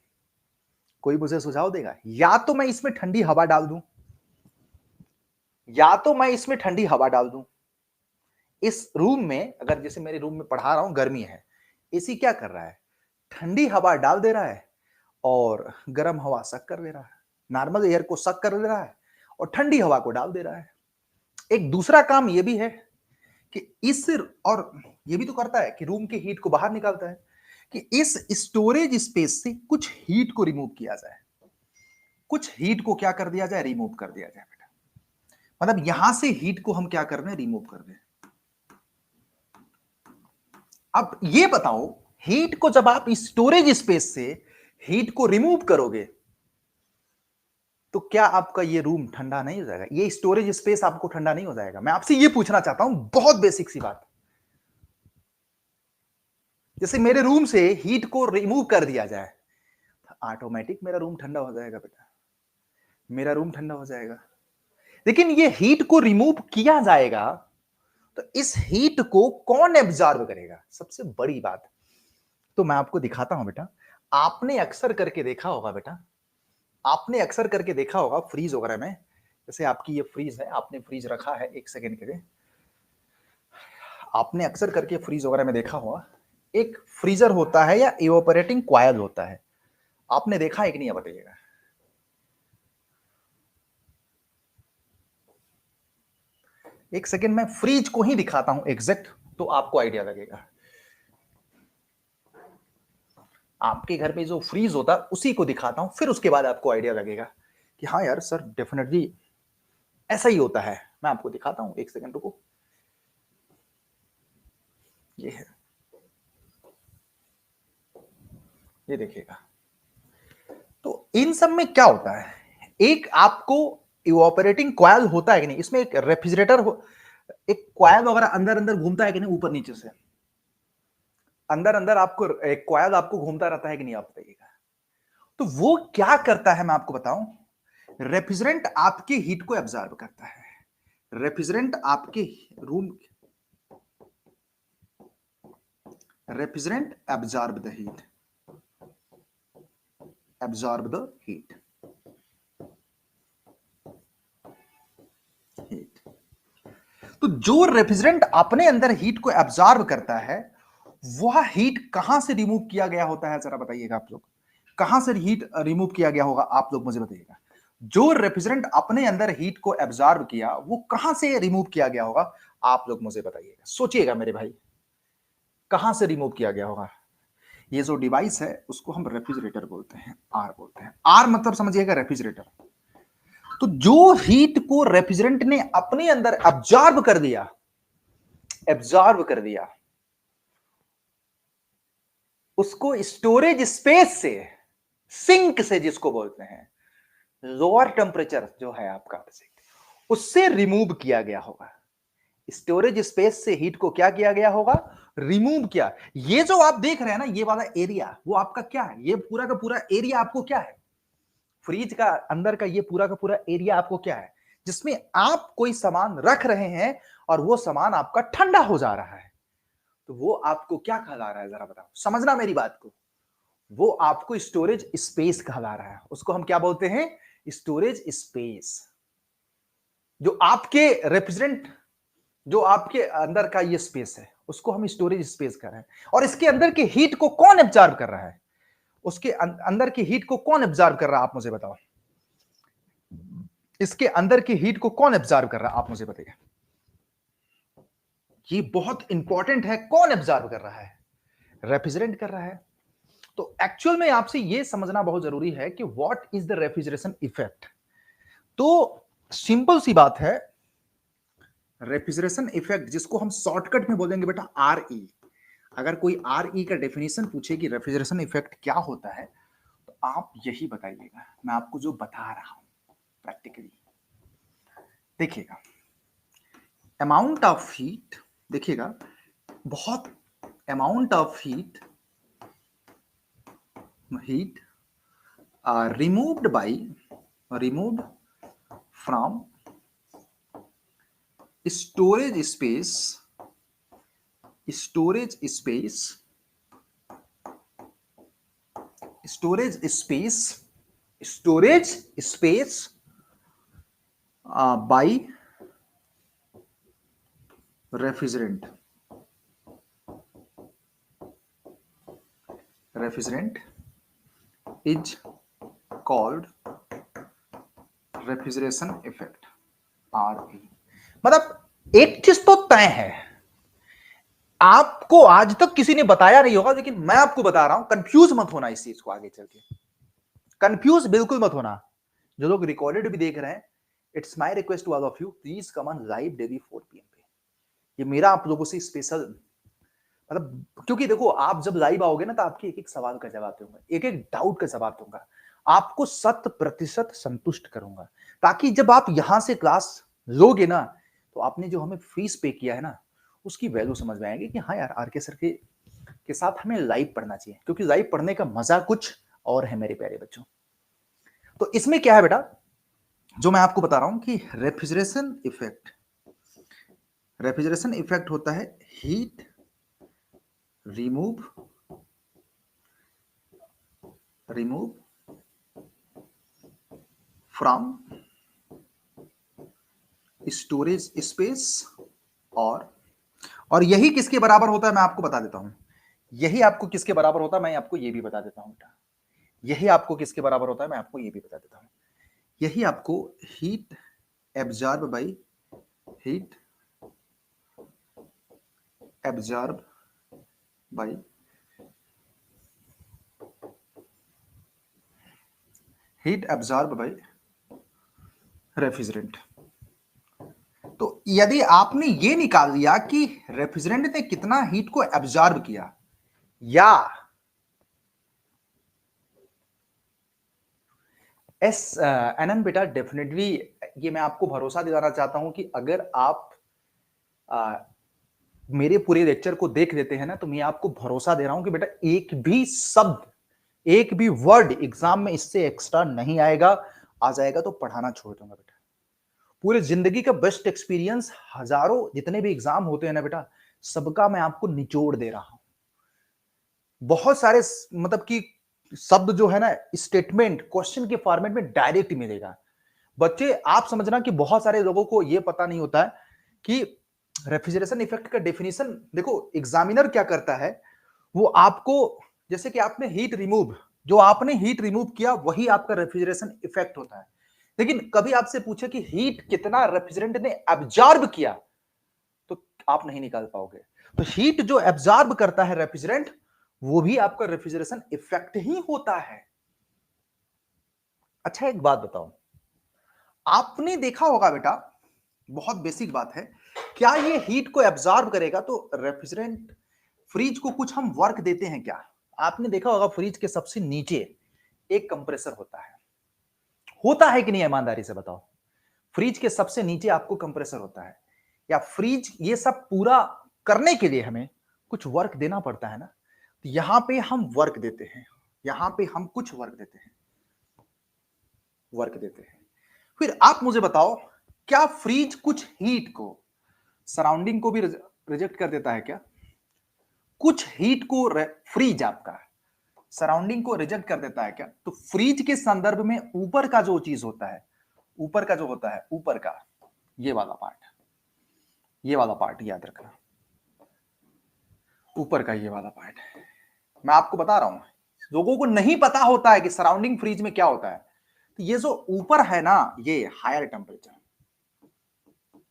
कोई मुझे सुझाव देगा? या तो मैं इसमें ठंडी हवा डाल दूं, या तो मैं इसमें ठंडी हवा डाल दूं। इस रूम में, अगर जैसे मेरे रूम में पढ़ा रहा हूं, गर्मी है, एसी क्या कर रहा है? ठंडी हवा डाल दे रहा है और गर्म हवा सक कर दे रहा है, नॉर्मल एयर को सक कर दे रहा है और ठंडी हवा को डाल दे रहा है। एक दूसरा काम यह भी है कि और ये भी तो करता है कि रूम की हीट को बाहर निकालता है, कि इस स्टोरेज स्पेस से कुछ हीट को रिमूव किया जाए, कुछ हीट को क्या कर दिया जाए? रिमूव कर दिया जाए बेटा। मतलब यहां से हीट को हम क्या कर रहे हैं? रिमूव कर रहे हैं। अब ये बताओ, हीट को जब आप स्टोरेज स्पेस से हीट को रिमूव करोगे तो क्या आपका ये रूम ठंडा नहीं हो जाएगा? ये स्टोरेज स्पेस आपको ठंडा नहीं हो जाएगा? मैं आपसे ये पूछना चाहता हूं, बहुत बेसिक सी बात। जैसे मेरे रूम से हीट को रिमूव कर दिया जाए, ऑटोमेटिक मेरा रूम ठंडा हो जाएगा बेटा, मेरा रूम ठंडा हो जाएगा। लेकिन ये हीट को रिमूव किया जाएगा तो इस हीट को कौन एब्जॉर्ब करेगा? सबसे बड़ी बात तो मैं आपको दिखाता हूं बेटा। आपने अक्सर करके देखा होगा बेटा, आपने अक्सर करके देखा होगा फ्रीज वगैरह में, जैसे आपकी ये फ्रीज है, आपने फ्रीज रखा है, एक सेकेंड के लिए, आपने अक्सर करके फ्रीज वगैरह में देखा होगा, एक फ्रीजर होता है या इवेपोरेटिंग कॉइल होता है। आपने देखा है कि नहीं, बताइएगा। एक सेकेंड, मैं फ्रीज को ही दिखाता हूं एग्जैक्ट, तो आपको आइडिया लगेगा। आपके घर में जो फ्रीज होता है उसी को दिखाता हूं, फिर उसके बाद आपको आइडिया लगेगा कि हाँ यार सर, डेफिनेटली ऐसा ही होता है। मैं आपको दिखाता हूं, एक सेकेंड रुको। ये है, ये देखिएगा। तो इन सब में क्या होता है, एक आपको इवेपोरेटिंग कॉइल होता है कि नहीं, इसमें एक रेफ्रिजरेटर हो, एक कॉइल वगैरह अंदर अंदर घूमता है कि नहीं, ऊपर नीचे से अंदर अंदर आपको एक कॉइल आपको घूमता रहता है कि नहीं, आप बताइएगा। तो वो क्या करता है मैं आपको बताऊं, रेफ्रिजरेंट आपके हीट को एब्जॉर्ब करता है। रेफ्रिजरेंट आपके room refrigerant absorb the heat, absorb the heat, heat. तो जो रेफ्रिजरेंट अपने अंदर हीट को एब्जॉर्ब करता है, वह हीट कहां से रिमूव किया गया होता है, जरा बताइएगा आप लोग। कहां से हीट रिमूव किया गया होगा, आप लोग मुझे बताइएगा। जो रेफ्रिजरेंट अपने अंदर हीट को एब्जॉर्ब किया, वो कहां से रिमूव किया गया होगा, आप लोग मुझे बताइएगा। सोचिएगा मेरे भाई, कहां से रिमूव किया गया होगा। ये जो डिवाइस है उसको हम रेफ्रिजरेटर बोलते हैं, आर बोलते हैं। आर मतलब समझिएगा रेफ्रिजरेटर। तो जो हीट को रेफ्रिजरेंट ने अपने अंदर एब्जॉर्ब कर दिया, एब्जॉर्ब कर दिया, उसको स्टोरेज स्पेस से, सिंक से जिसको बोलते हैं, लोअर टेम्परेचर जो है आपका, उससे रिमूव किया गया होगा। स्टोरेज स्पेस से हीट को क्या किया गया होगा, रिमूव किया। ये जो आप देख रहे हैं ना, ये वाला एरिया, वो आपका क्या है, ये पूरा का पूरा एरिया आपको क्या है, फ्रिज का अंदर का ये पूरा का पूरा एरिया आपको क्या है, जिसमें आप कोई सामान रख रहे हैं और वो सामान आपका ठंडा हो जा रहा है। तो वो आपको क्या कहला रहा है, जरा बताओ, समझना मेरी बात को। वो आपको स्टोरेज स्पेस कहला रहा है। उसको हम क्या बोलते हैं, स्टोरेज स्पेस। जो आपके रेफ्रिजरेंट, जो आपके अंदर का ये स्पेस है, उसको हम स्टोरेज स्पेस कर रहे हैं। और इसके अंदर की हीट को कौन एब्जॉर्ब कर रहा है, उसके अंदर की हीट को कौन एब्जॉर्ब कर रहा है, आप मुझे बताओ। इसके अंदर की हीट को कौन एब्जॉर्ब कर रहा है, आप मुझे बताइए। ये बहुत इंपॉर्टेंट है, कौन एब्जॉर्ब कर रहा है, रेफ्रिजरेंट कर रहा है। तो एक्चुअल में आपसे ये समझना बहुत जरूरी है कि what is the refrigeration effect. तो सिंपल सी बात है, रेफ्रिजरेशन इफेक्ट जिसको हम शॉर्टकट में बोलेंगे बेटा आर ई। अगर कोई आर ई का डेफिनेशन पूछे कि रेफ्रिजरेशन इफेक्ट क्या होता है, तो आप यही बताइएगा, मैं आपको जो बता रहा हूं प्रैक्टिकली। देखिएगा, अमाउंट ऑफ हीट, देखिएगा, बहुत amount of heat, heat removed by, removed from storage space, storage space, storage space, storage space by refrigerant, refrigerant is called refrigeration effect, R E. मतलब एक चीज तो तय है, आपको आज तक किसी ने बताया नहीं होगा, लेकिन मैं आपको बता रहा हूं, कंफ्यूज मत होना इस चीज को आगे चल के, कंफ्यूज बिल्कुल मत होना। जो लोग रिकॉर्डेड भी देख रहे हैं, it's my request to all of you, please come on live daily 4 PM पे। ये मेरा आप लोगों से स्पेशल, मतलब क्योंकि देखो, आप जब लाइव आओगे ना, तो आपके एक एक सवाल का जवाब दूंगा, एक एक डाउट का जवाब दूंगा, आपको 100% संतुष्ट करूंगा, ताकि जब आप यहां से क्लास लोगे ना, तो आपने जो हमें फीस पे किया है ना, उसकी वैल्यू समझ में आएगी कि हाँ यार, आर के सर के साथ हमें लाइव पढ़ना चाहिए, क्योंकि लाइव पढ़ने का मजा कुछ और है मेरे प्यारे बच्चों। तो इसमें क्या है बेटा, जो मैं आपको बता रहा हूं कि रेफ्रिजरेशन इफेक्ट, रेफ्रिजरेशन इफेक्ट होता है heat remove, remove from storage space, और यही किसके बराबर होता है, मैं आपको बता देता हूं। यही आपको किसके बराबर होता है, मैं आपको ये भी बता देता हूं बेटा। यही आपको किसके बराबर होता है, मैं आपको ये भी बता देता हूं। यही आपको heat absorb bye, heat absorb bye, heat absorb bye refrigerant. तो यदि आपने ये निकाल दिया कि रेफ्रिजरेंट ने कितना हीट को एब्जॉर्ब किया, या एस एनएम बेटा, डेफिनेटली ये मैं आपको भरोसा दिलाना चाहता हूं कि अगर आप मेरे पूरे लेक्चर को देख लेते हैं ना, तो मैं आपको भरोसा दे रहा हूं कि बेटा एक भी शब्द, एक भी वर्ड एग्जाम में इससे एक्स्ट्रा नहीं आएगा। आ जाएगा तो पढ़ाना छोड़ दूंगा बेटा। पूरे जिंदगी का बेस्ट एक्सपीरियंस, हजारों जितने भी एग्जाम होते हैं ना बेटा, सबका मैं आपको निचोड़ दे रहा हूं। बहुत सारे मतलब कि शब्द जो है ना स्टेटमेंट क्वेश्चन के फॉर्मेट में डायरेक्ट मिलेगा। बच्चे आप समझना कि बहुत सारे लोगों को यह पता नहीं होता है कि रेफ्रिजरेशन इफेक्ट का डेफिनेशन देखो एग्जामिनर क्या करता है, वो आपको जैसे कि आपने हीट रिमूव, जो आपने हीट रिमूव किया वही आपका रेफ्रिजरेशन इफेक्ट होता है। लेकिन कभी आपसे पूछे कि हीट कितना रेफ्रिजरेंट ने एब्जॉर्ब किया, तो आप नहीं निकाल पाओगे। तो हीट जो एब्जॉर्ब करता है रेफ्रिजरेंट, वो भी आपका रेफ्रिजरेशन इफेक्ट ही होता है। अच्छा एक बात बताओ, आपने देखा होगा बेटा, बहुत बेसिक बात है, क्या ये हीट को एब्जॉर्ब करेगा तो रेफ्रिजरेंट फ्रिज को कुछ हम वर्क देते हैं क्या? आपने देखा होगा फ्रिज के सबसे नीचे एक कंप्रेसर होता है कि नहीं? ईमानदारी से बताओ, फ्रिज के सबसे नीचे आपको कंप्रेसर होता है, या फ्रिज ये सब पूरा करने के लिए हमें कुछ वर्क देना पड़ता है ना? तो यहां पे हम वर्क देते हैं, यहां पे हम कुछ वर्क देते हैं। फिर आप मुझे बताओ, क्या फ्रिज कुछ हीट को सराउंडिंग को भी रिजेक्ट कर देता है क्या? कुछ हीट को फ्रिज आपका सराउंडिंग को रिजेक्ट कर देता है क्या? तो फ्रिज के संदर्भ में ऊपर का जो चीज होता है, ऊपर का जो होता है, ऊपर का ये वाला पार्ट, ये वाला पार्ट याद रखना, ऊपर का ये वाला पार्ट। मैं आपको बता रहा हूं, लोगों को नहीं पता होता है कि सराउंडिंग फ्रिज में क्या होता है। तो ये जो ऊपर है ना, ये हायर टेम्परेचर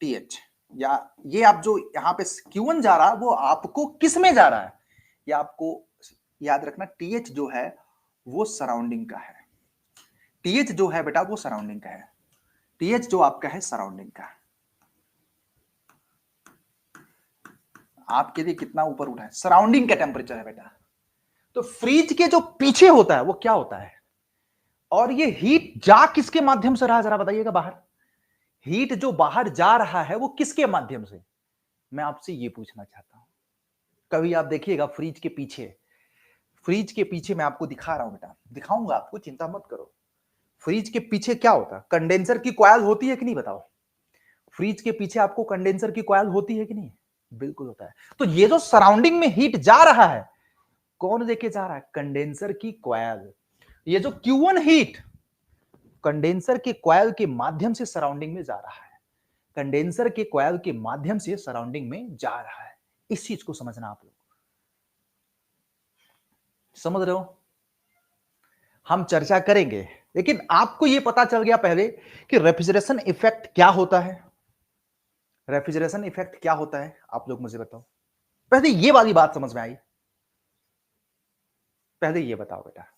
टीएच, या ये आप जो यहां पे Q1 जा रहा है वो आपको किस में जा रहा है, ये आपको याद रखना। टीएच जो है वो सराउंडिंग का है, टीएच जो है बेटा वो सराउंडिंग का है, टीएच जो आपका है सराउंडिंग का। आपके लिए कितना ऊपर उठा है, सराउंडिंग का टेम्परेचर है बेटा। तो फ्रिज के जो पीछे होता है वो क्या होता है, और ये हीट जा किसके माध्यम से रहा है जरा बताइएगा? बाहर हीट जो बाहर जा रहा है वो किसके माध्यम से, मैं आपसे ये पूछना चाहता हूं। कभी आप देखिएगा फ्रिज के पीछे, फ्रिज के पीछे मैं आपको दिखा रहा हूं बेटा, दिखाऊंगा आपको, चिंता मत करो। फ्रिज के पीछे क्या होता है, कंडेंसर की कॉइल होती है कि नहीं बताओ? फ्रिज के पीछे आपको कंडेंसर की कॉइल होती है कि नहीं? बिल्कुल होता है। तो ये जो सराउंडिंग में हीट जा रहा है, कौन लेके जा रहा है? कंडेंसर की कॉइल। ये जो Q1 हीट कंडेंसर के कॉइल के माध्यम से सराउंडिंग में जा रहा है, कंडेंसर के कॉइल के माध्यम से सराउंडिंग में जा रहा है। इस चीज को समझना आप लोग, समझ रहे हो? हम चर्चा करेंगे, लेकिन आपको यह पता चल गया पहले कि रेफ्रिजरेशन इफेक्ट क्या होता है। रेफ्रिजरेशन इफेक्ट क्या होता है आप लोग मुझे बताओ, पहले ये वाली बात समझ में आई? पहले ये बताओ बेटा,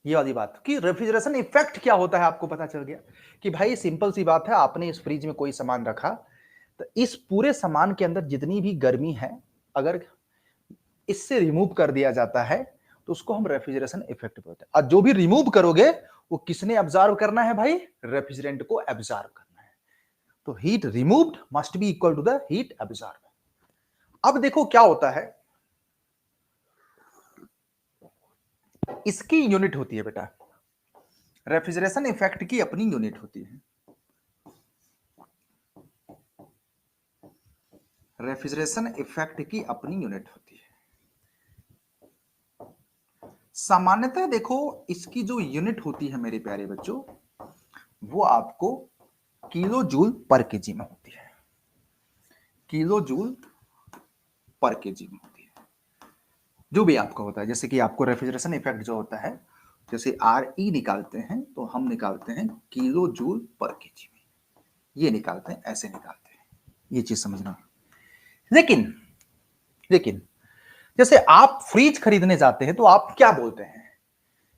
ये वाली बात कि रेफ्रिजरेशन इफेक्ट क्या होता है आपको पता चल गया कि भाई सिंपल सी बात है, आपने इस फ्रिज में कोई सामान रखा, तो इस पूरे सामान के अंदर जितनी भी गर्मी है, अगर इससे रिमूव कर दिया जाता है तो उसको हम रेफ्रिजरेशन इफेक्ट बोलते हैं। और जो भी रिमूव करोगे वो किसने एब्जॉर्ब करना है भाई? रेफ्रिजरेंट को एब्जॉर्ब करना है। तो heat removed must be equal to the heat absorb. अब देखो क्या होता है, इसकी यूनिट होती है बेटा, रेफ्रिजरेशन इफेक्ट की अपनी यूनिट होती है। रेफ्रिजरेशन इफेक्ट की अपनी यूनिट होती है। सामान्यतः देखो इसकी जो यूनिट होती है मेरे प्यारे बच्चों, वो आपको किलो जूल पर केजी में होती है, किलो जूल पर केजी में होती है। जो भी आपका होता है, जैसे कि आपको रेफ्रिजरेशन इफेक्ट जो होता है, जैसे RE निकालते हैं तो हम निकालते हैं किलो जूल पर केजी में, ये निकालते हैं, ऐसे निकालते हैं, ये चीज समझना। लेकिन लेकिन जैसे आप फ्रिज खरीदने जाते हैं तो आप क्या बोलते हैं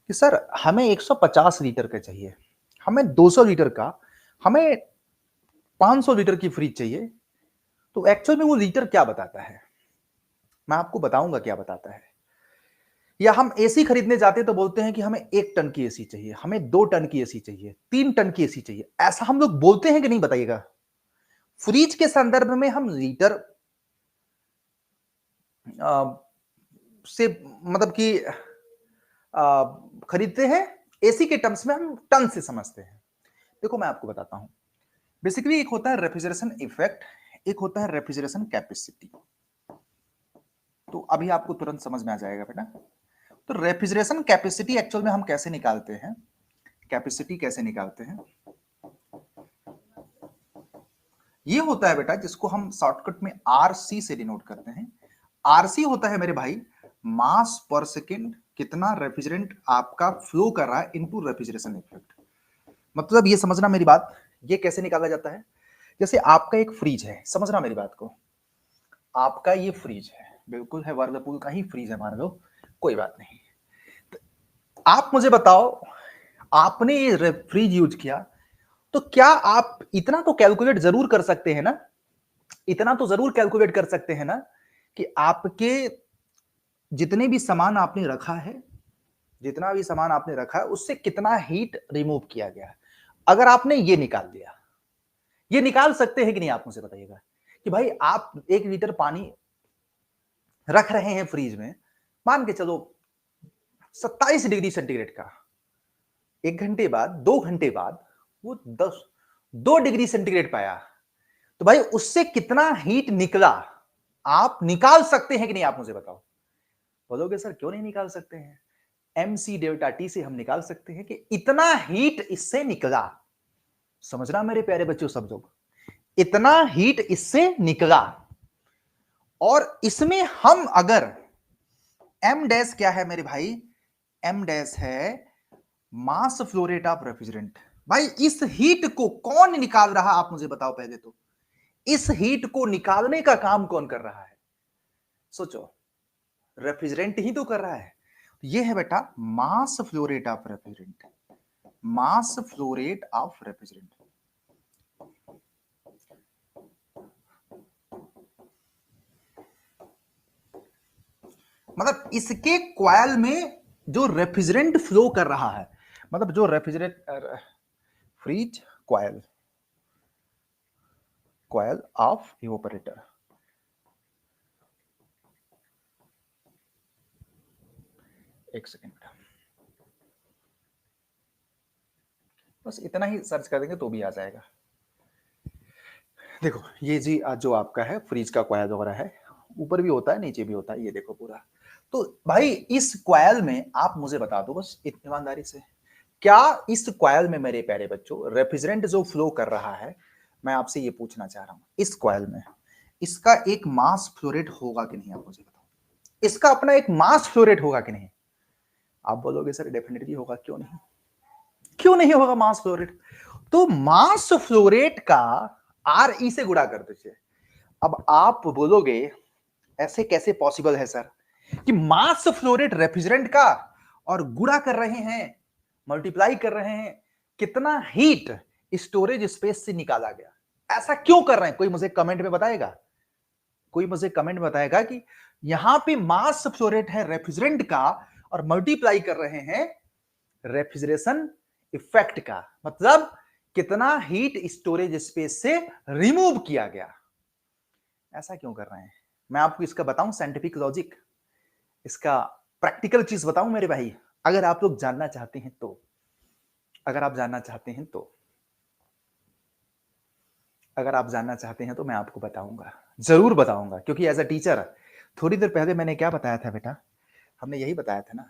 कि सर हमें 150 लीटर का चाहिए, हमें 200 लीटर का, हमें 500 लीटर की फ्रिज चाहिए। तो एक्चुअल में वो लीटर क्या बताता है, मैं आपको बताऊंगा क्या बताता है। या हम एसी खरीदने जाते हैं तो बोलते हैं कि हमें 1 टन की एसी चाहिए, हमें 2 टन की एसी चाहिए, 3 टन की एसी चाहिए, ऐसा हम लोग बोलते हैं कि नहीं बताइएगा? फ्रिज के संदर्भ में हम लीटर से मतलब कि खरीदते हैं, एसी के टर्म्स में हम टन से समझते हैं। देखो मैं आपको बताता हूं, बेसिकली एक होता है रेफ्रिजरेशन इफेक्ट, एक होता है रेफ्रिजरेशन कैपेसिटी। तो अभी आपको तुरंत समझ में आ जाएगा बेटा। तो रेफ्रिजरेशन कैपेसिटी एक्चुअल में हम कैसे निकालते हैं, कैपेसिटी कैसे निकालते हैं, ये होता है बेटा जिसको हम शॉर्टकट में आरसी से डिनोट करते हैं। आरसी होता है मेरे भाई मास पर सेकेंड, कितना रेफ्रिजरेंट आपका फ्लो कर रहा है इनटू रेफ्रिजरेशन इफेक्ट। मतलब ये समझना मेरी बात, ये कैसे निकाला जाता है। जैसे आपका एक फ्रिज है, समझना मेरी बात को, आपका ये फ्रिज है, बिल्कुल है वर्लपूल का ही फ्रिज है मान लो, कोई बात नहीं। तो आप मुझे बताओ, आपने ये फ्रिज यूज किया, तो क्या आप इतना तो कैलकुलेट जरूर कर सकते हैं ना, इतना तो जरूर कैलकुलेट कर सकते हैं ना कि आपके जितने भी सामान आपने रखा है, जितना भी सामान आपने रखा है उससे कितना हीट रिमूव किया गया। अगर आपने ये निकाल लिया, ये निकाल सकते हैं कि नहीं आप मुझे बताइएगा कि भाई आप 1 लीटर पानी रख रहे हैं फ्रिज में, मान के चलो 27 डिग्री सेंटीग्रेड का, 1 घंटे बाद 2 घंटे बाद वो 2 डिग्री सेंटीग्रेड पाया, तो भाई उससे कितना हीट निकला आप निकाल सकते हैं कि नहीं आप मुझे बताओ। बोलोगे सर क्यों नहीं निकाल सकते हैं, mc डेल्टा टी से हम निकाल सकते हैं कि इतना हीट इससे निकला। समझना मेरे प्यारे बच्चों सब लोग, इतना हीट इससे निकला, और इसमें हम अगर m डैश क्या है मेरे भाई, m डैश है mass flow rate of refrigerant. भाई इस हीट को कौन निकाल रहा आप मुझे बताओ पहले तो, इस हीट को निकालने का काम कौन कर रहा है, सोचो, रेफ्रिजरेंट ही तो कर रहा है। ये है बेटा mass flow rate of refrigerant, mass flow rate of refrigerant. मतलब इसके कॉइल में जो रेफ्रिजरेंट फ्लो कर रहा है, मतलब जो refrigerant freeze coil, coil of evaporator, एक सेकेंड बेटा, बस इतना ही सर्च कर देंगे तो भी आ जाएगा। देखो ये जी जो आपका है फ्रीज का कॉइल वगैरह है, ऊपर भी होता है नीचे भी होता है, ये देखो पूरा। तो भाई इस कॉइल में आप मुझे बता दो बस ईमानदारी से, क्या इस कॉइल में मेरे प्यारे बच्चों रेफ्रिजरेंट जो फ्लो कर रहा है, मैं आपसे ये पूछना चाह रहा हूं, इस कॉइल में इसका एक मास फ्लो रेट होगा कि नहीं आप मुझे बताओ, इसका अपना एक मास फ्लो रेट होगा कि नहीं। आप बोलोगे सर डेफिनेटली होगा, क्यों नहीं, क्यों नहीं होगा मास फ्लो रेट। तो मास फ्लो रेट का आर ई से गुणा कर दीजिए। अब आप बोलोगे ऐसे कैसे पॉसिबल है सर कि मास फ्लो रेट रेफ्रिजरेंट का और गुणा कर रहे हैं, मल्टीप्लाई कर रहे हैं, कितना हीट स्टोरेज स्पेस से निकाला गया, ऐसा क्यों कर रहे हैं, कोई मुझे कमेंट में बताएगा, कोई मुझे कमेंट में बताएगा कि यहां पे मास फ्लो रेट है रेफ्रिजरेंट का और मल्टीप्लाई कर रहे हैं रेफ्रिजरेशन इफेक्ट का, मतलब कितना हीट स्टोरेज स्पेस से रिमूव किया गया, ऐसा क्यों कर रहे हैं। मैं आपको इसका बताऊं साइंटिफिक लॉजिक, इसका प्रैक्टिकल चीज बताऊं मेरे भाई, अगर आप लोग जानना चाहते हैं तो, अगर आप जानना चाहते हैं तो, अगर आप जानना चाहते हैं तो मैं आपको बताऊंगा, जरूर बताऊंगा, क्योंकि एज अ टीचर थोड़ी देर पहले मैंने क्या बताया था बेटा, हमने यही बताया था ना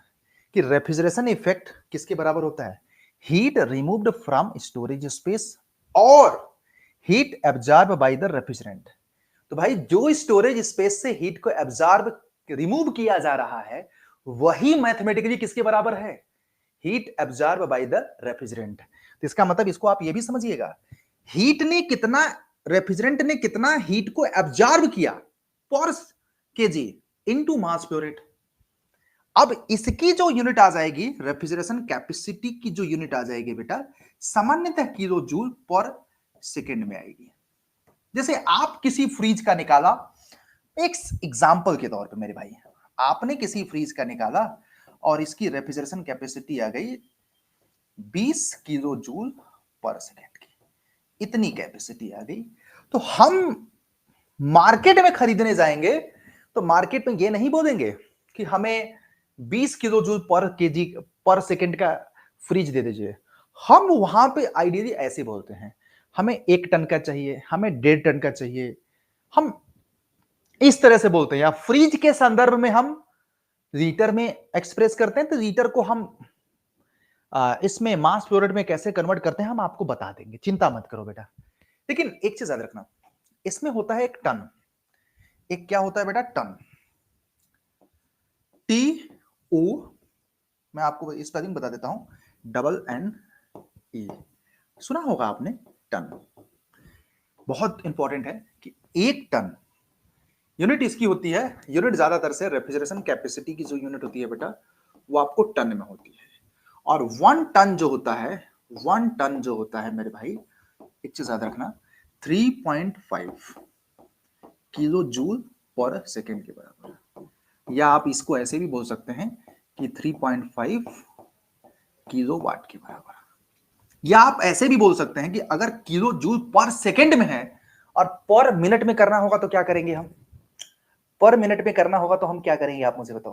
कि रेफ्रिजरेशन इफेक्ट किसके बराबर होता है, heat removed from storage space और heat absorb by the refrigerant. तो भाई जो स्टोरेज स्पेस से हीट को एब्जॉर्ब रिमूव किया जा रहा है वही मैथमेटिकली किसके बराबर है, heat absorb by the refrigerant. तो इसका मतलब इसको आप ये भी समझिएगा, हीट ने कितना, रेफ्रिजरेंट ने कितना हीट को एब्जॉर्ब किया पर KG into mass flow rate. अब इसकी जो यूनिट आ जाएगी रेफ्रिजरेशन कैपेसिटी की जो यूनिट आ जाएगी बेटा सामान्यतः किलो जूल पर सेकेंड में आएगी। जैसे आप किसी फ्रीज का निकाला, एक एग्जांपल के तौर पे मेरे भाई, आपने किसी फ्रीज का निकाला और इसकी रेफ्रिजरेशन कैपेसिटी आ गई 20 किलो जूल पर सेकेंड की, इतनी कैपेसिटी आ गई। तो हम मार्केट में खरीदने जाएंगे तो मार्केट में ये नहीं बोलेंगे कि हमें 20 किलो जूल पर केजी पर सेकेंड का फ्रिज दे दीजिए, हम वहां पे आइडियली ऐसे बोलते हैं हमें 1 टन का चाहिए, हमें 1.5 टन का चाहिए, हम इस तरह से बोलते हैं, या फ्रिज के संदर्भ में हम लीटर में एक्सप्रेस करते हैं, तो लीटर को हम इसमें मास फ्लो रेट में कैसे कन्वर्ट करते हैं हम आपको बता देंगे, चिंता मत करो बेटा। लेकिन एक चीज याद रखना, इसमें होता है एक टन, एक क्या होता है बेटा, टन, टी ओ, मैं आपको स्पेलिंग बता देता हूं, डबल एन ई, सुना होगा आपने, टन। बहुत इंपॉर्टेंट है कि एक टन यूनिट इसकी होती है, यूनिट ज्यादातर से रेफ्रिजरेशन कैपेसिटी की जो यूनिट होती है बेटा वो आपको टन में होती है, और 1 टन जो होता है, 1 टन जो होता है मेरे भाई, एक चीज याद रखना, 3.5 किलो जूल पर सेकेंड के बराबर, या आप इसको ऐसे भी बोल सकते हैं कि 3.5 किलो वाट के बराबर, या आप ऐसे भी बोल सकते हैं कि अगर किलो जूल पर सेकेंड में है और पर मिनट में करना होगा तो क्या करेंगे हम, पर मिनट में करना होगा तो हम क्या करेंगे, आप मुझे बताओ,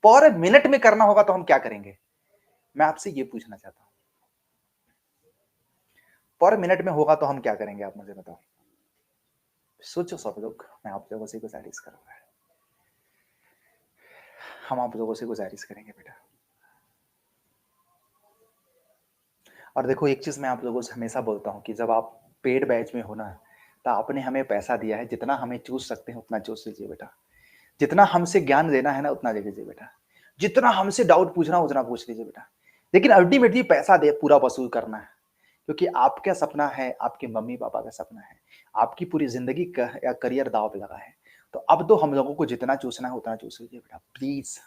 पर मिनट में करना होगा तो हम क्या करेंगे, मैं आपसे ये पूछना चाहता हूं, पर मिनट में होगा तो हम क्या करेंगे, आप मुझे बताओ, सोचो सब लोग, मैं आप लोगों से गुजारिश करूंगा, हम आप लोगों से गुजारिश करेंगे बेटा। और देखो एक चीज मैं आप लोगों से हमेशा बोलता हूं कि जब आप पेड बैच में हो ना, तो आपने हमें पैसा दिया है, जितना हमें चूस सकते हैं उतना चूस लीजिए बेटा, जितना हमसे ज्ञान लेना है ना उतना ले लीजिए बेटा, जितना हमसे डाउट पूछना उतना पूछ लीजिए बेटा, लेकिन अल्टीमेटली पैसा दे पूरा वसूल करना है, क्योंकि आपका सपना है, आपके मम्मी पापा का सपना है, आपकी पूरी जिंदगी का या करियर दाव पे लगा है, तो अब तो हम लोगों को जितना चूसना है उतना चूस लीजिए बेटा प्लीज,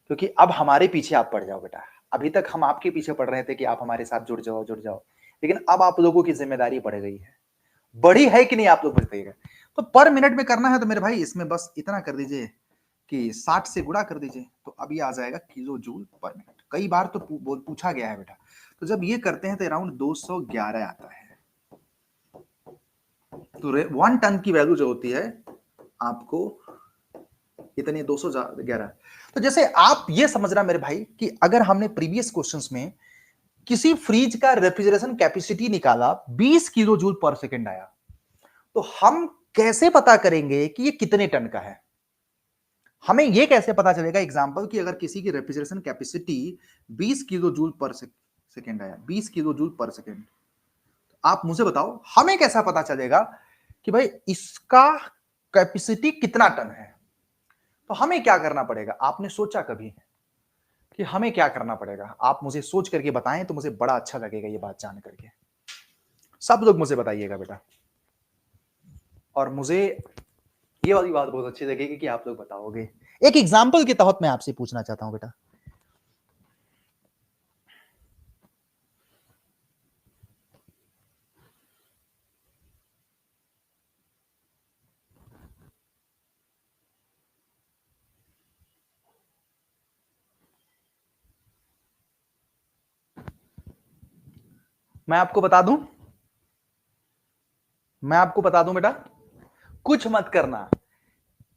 क्योंकि अब हमारे पीछे आप पड़ जाओ बेटा, अभी तक हम आपके पीछे पड़ रहे थे कि आप हमारे साथ जुड़ जाओ जुड़ जाओ, लेकिन अब आप लोगों की जिम्मेदारी बढ़ गई है, बड़ी है कि नहीं आप लोग बताइएगा, तो पर मिनट में करना है तो मेरे भाई इसमें बस इतना कर दीजिए कि 60 से गुणा कर दीजिए, तो अभी आ जाएगा किलो जूल पर मिनट, कई बार तो पूछा गया है बेटा, तो जब ये करते हैं तो अराउंड 211 आता है, तो 1 टन की वैल्यू जो होती है आपको इतनी 211, तो जैसे आप ये समझना मेरे भाई कि अगर हमने प्रीवियस क्वेश्चंस में किसी फ्रिज का रेफ्रिजरेशन कैपेसिटी निकाला 20 किलो जूल पर सेकेंड आया, तो हम कैसे पता करेंगे कि ये कितने टन का है, हमें यह कैसे पता चलेगा, एग्जांपल कि अगर किसी की रेफ्रिजरेशन कैपेसिटी 20 किलो जूल पर सेकेंड आया, 20 किलो जूल पर सेकेंड, आप मुझे बताओ हमें कैसा पता चलेगा कि भाई इसका कैपेसिटी कितना टन है, तो हमें क्या करना पड़ेगा, आपने सोचा कभी कि हमें क्या करना पड़ेगा, आप मुझे सोच करके बताएं तो मुझे बड़ा अच्छा लगेगा ये बात जान करके, सब लोग मुझे बताइएगा बेटा, और मुझे ये वाली बात बहुत अच्छी लगेगी कि आप लोग बताओगे, एक एग्जांपल के तहत मैं आपसे पूछना चाहता हूं बेटा, मैं आपको बता दूं, मैं आपको बता दूं बेटा, कुछ मत करना,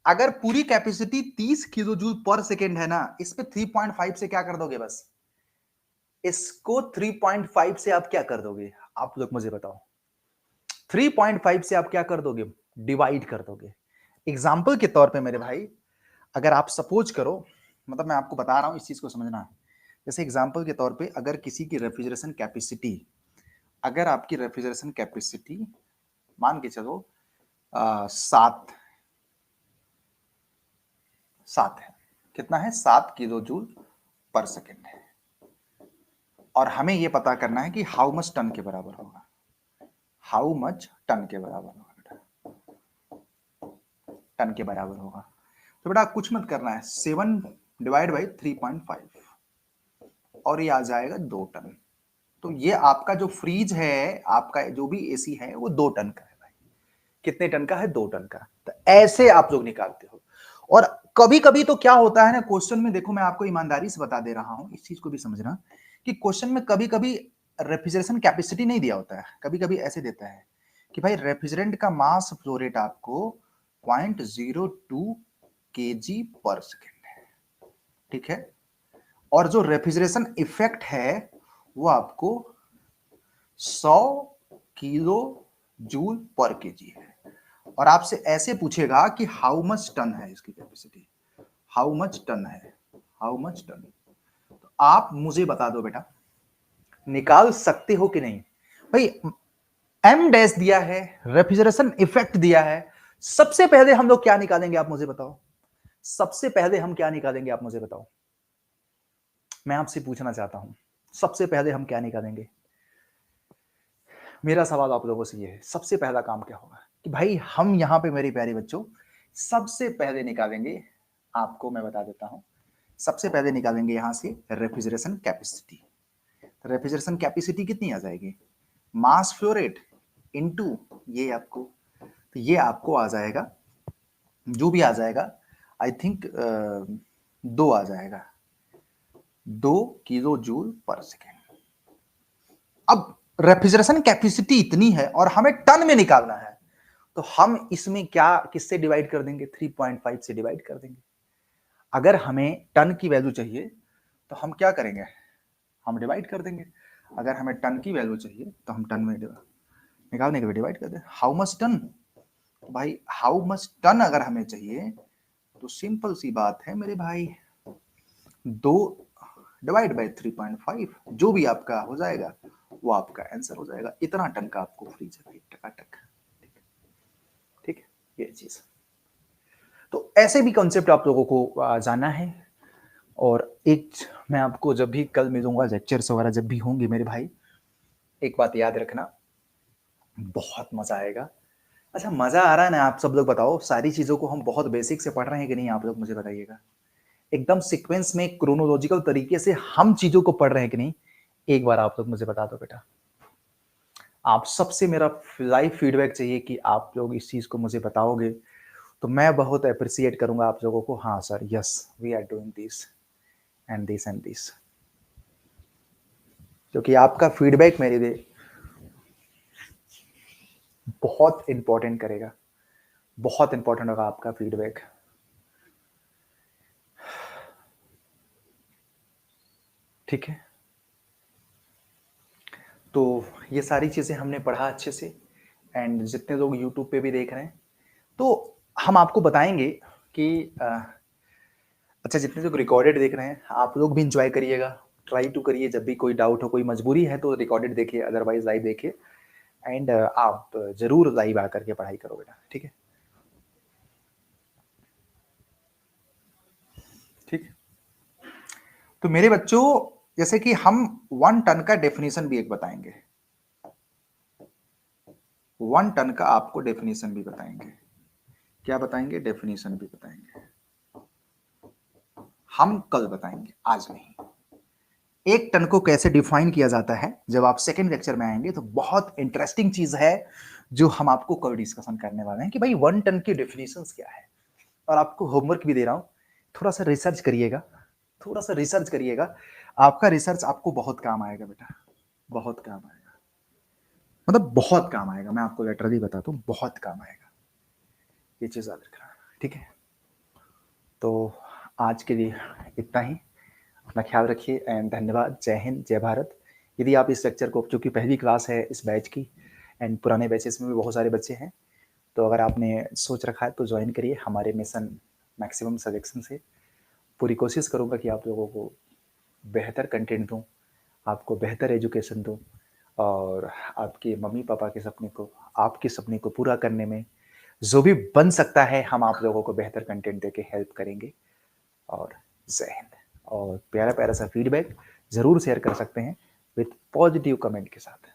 अगर पूरी कैपेसिटी 30 किलो जूल पर सेकेंड है ना, इस पे 3.5 से क्या कर दोगे, बस इसको 3.5 से आप क्या कर दोगे, आप लोग मुझे बताओ, 3.5 से आप क्या कर दोगे, डिवाइड कर दोगे, एग्जाम्पल के तौर पे मेरे भाई, अगर आप सपोज करो, मतलब मैं आपको बता रहा हूं इस चीज को समझना, जैसे एग्जाम्पल के तौर पे अगर किसी की रेफ्रिजरेशन कैपेसिटी, अगर आपकी रेफ्रिजरेशन कैपेसिटी मान के चलो 7 है, कितना है, 7 किलो जूल पर सेकेंड है, और हमें यह पता करना है कि हाउ मच टन के बराबर होगा, हाउ मच टन के बराबर होगा बेटा, टन के बराबर होगा, तो बेटा कुछ मत करना है, 7 डिवाइड बाई 3.5 और ये आ जाएगा 2 टन, तो ये आपका जो फ्रीज है, आपका जो भी एसी है वो 2 टन का है भाई, कितने टन का है, 2 टन का, तो ऐसे आप लोग निकालते हो, और कभी कभी तो क्या होता है ना क्वेश्चन में, देखो मैं आपको ईमानदारी से बता दे रहा हूं, इस चीज को भी समझना कि क्वेश्चन में कभी कभी रेफ्रिजरेशन कैपेसिटी नहीं दिया होता है, कभी कभी ऐसे देता है कि भाई रेफ्रिजरेंट का मास फ्लो रेट आपको 0.02 केजी पर सेकेंड है, ठीक है, और जो रेफ्रिजरेशन इफेक्ट है वो आपको 100 किलो जूल पर केजी है, और आपसे ऐसे पूछेगा कि हाउ मच टन है इसकी कैपेसिटी, हाउ मच टन है, हाउ मच टन। तो आप मुझे बता दो बेटा, निकाल सकते हो कि नहीं भाई। एम डैश दिया है, रेफ्रिजरेशन इफेक्ट दिया है, सबसे पहले हम लोग क्या निकालेंगे आप मुझे बताओ, सबसे पहले हम क्या निकालेंगे आप मुझे बताओ, मैं आपसे पूछना चाहता हूं, सबसे पहले हम क्या निकालेंगे। मेरा सवाल आप लोगों से ये है, सबसे पहला काम क्या होगा कि भाई हम यहां पे मेरे प्यारे बच्चों सबसे पहले निकालेंगे, आपको मैं बता देता हूं, सबसे पहले निकालेंगे यहां से रेफ्रिजरेशन कैपेसिटी। रेफ्रिजरेशन कैपेसिटी कितनी आ जाएगी, मास फ्लो रेट इनटू ये आपको, तो ये आपको आ जाएगा, जो भी आ जाएगा आई थिंक 2 आ जाएगा, 2 किलो जूल पर सेकेंड। अब रेफ्रिजरेशन कैपेसिटी इतनी है और हमें टन में निकालना है, तो हम इसमें क्या किससे डिवाइड कर देंगे, 3.5 से डिवाइड कर देंगे। अगर हमें टन की वैल्यू चाहिए तो हम क्या करेंगे, हम डिवाइड कर देंगे। अगर हमें टन की वैल्यू चाहिए तो हम टन में निकालने के लिए डिवाइड कर दें। हाउ मच टन, भाई हाउ मच टन अगर हमें चाहिए तो सिंपल सी बात है मेरे भाई, 2 डिवाइड बाई 3.5, जो भी आपका हो जाएगा वो आपका आंसर हो जाएगा। इतना टन का आपको फ्रीज है भाई, टकाटक। ठीक है, ये चीज। तो ऐसे भी कॉन्सेप्ट आप लोगों को जानना है। और एक मैं आपको जब भी कल मिलूंगा, लेक्चर्स वगैरह जब भी होंगे मेरे भाई, एक बात याद रखना, बहुत मजा आएगा। अच्छा, मजा आ रहा है ना, आप सब लोग बताओ, सारी चीजों को हम बहुत बेसिक से पढ़ रहे हैं कि नहीं, आप लोग मुझे बताइएगा। एकदम सीक्वेंस में क्रोनोलॉजिकल तरीके से हम चीजों को पढ़ रहे हैं कि नहीं, एक बार आप लोग मुझे बता दो बेटा। आप सबसे मेरा लाइव फीडबैक चाहिए कि आप लोग इस चीज को मुझे बताओगे तो मैं बहुत अप्रिसिएट करूंगा आप लोगों को। हाँ sir, yes we are doing this and this and this, क्योंकि आपका फीडबैक मेरे लिए बहुत इंपॉर्टेंट करेगा, बहुत इंपॉर्टेंट होगा आपका फीडबैक। ठीक है, तो ये सारी चीजें हमने पढ़ा अच्छे से। एंड जितने लोग यूट्यूब पे भी देख रहे हैं तो हम आपको बताएंगे कि अच्छा, जितने लोग रिकॉर्डेड देख रहे हैं आप लोग भी इंजॉय करिएगा, ट्राई टू करिए, जब भी कोई डाउट हो, कोई मजबूरी है तो रिकॉर्डेड देखिए, अदरवाइज लाइव देखिए। एंड आप जरूर लाइव आकर के पढ़ाई करो बेटा, ठीक है। ठीक, तो मेरे बच्चों जैसे कि हम 1 टन का डेफिनेशन भी एक बताएंगे, 1 टन का आपको डेफिनेशन भी बताएंगे। क्या बताएंगे, डेफिनेशन भी बताएंगे, हम कल बताएंगे, आज नहीं। 1 टन को कैसे डिफाइन किया जाता है जब आप सेकंड लेक्चर में आएंगे, तो बहुत इंटरेस्टिंग चीज है जो हम आपको कल डिस्कशन करने वाले हैं कि भाई 1 टन की डेफिनेशंस क्या है। और आपको होमवर्क भी दे रहा हूं, थोड़ा सा रिसर्च करिएगा, थोड़ा सा रिसर्च करिएगा, आपका रिसर्च आपको बहुत काम आएगा बेटा, बहुत काम आएगा, मतलब बहुत काम आएगा, मैं आपको लिटरली बताता हूँ, बहुत काम आएगा, ये चीज याद रखना, ठीक है। तो आज के लिए इतना ही, अपना ख्याल रखिए एंड धन्यवाद। जय हिंद, जय भारत। यदि आप इस लेक्चर को, चूंकि पहली क्लास है इस बैच की एंड पुराने बैचेस में भी बहुत सारे बच्चे हैं, तो अगर आपने सोच रखा है तो ज्वाइन करिए हमारे मिशन मैक्सिमम सजेक्शन से। पूरी कोशिश करूंगा कि आप लोगों को बेहतर कंटेंट दूं, आपको बेहतर एजुकेशन दूं, और आपके मम्मी पापा के सपने को, आपके सपने को पूरा करने में जो भी बन सकता है हम आप लोगों को बेहतर कंटेंट देके हेल्प करेंगे। और जय हिंद। और प्यारा प्यारा सा फीडबैक जरूर शेयर कर सकते हैं विथ पॉजिटिव कमेंट के साथ।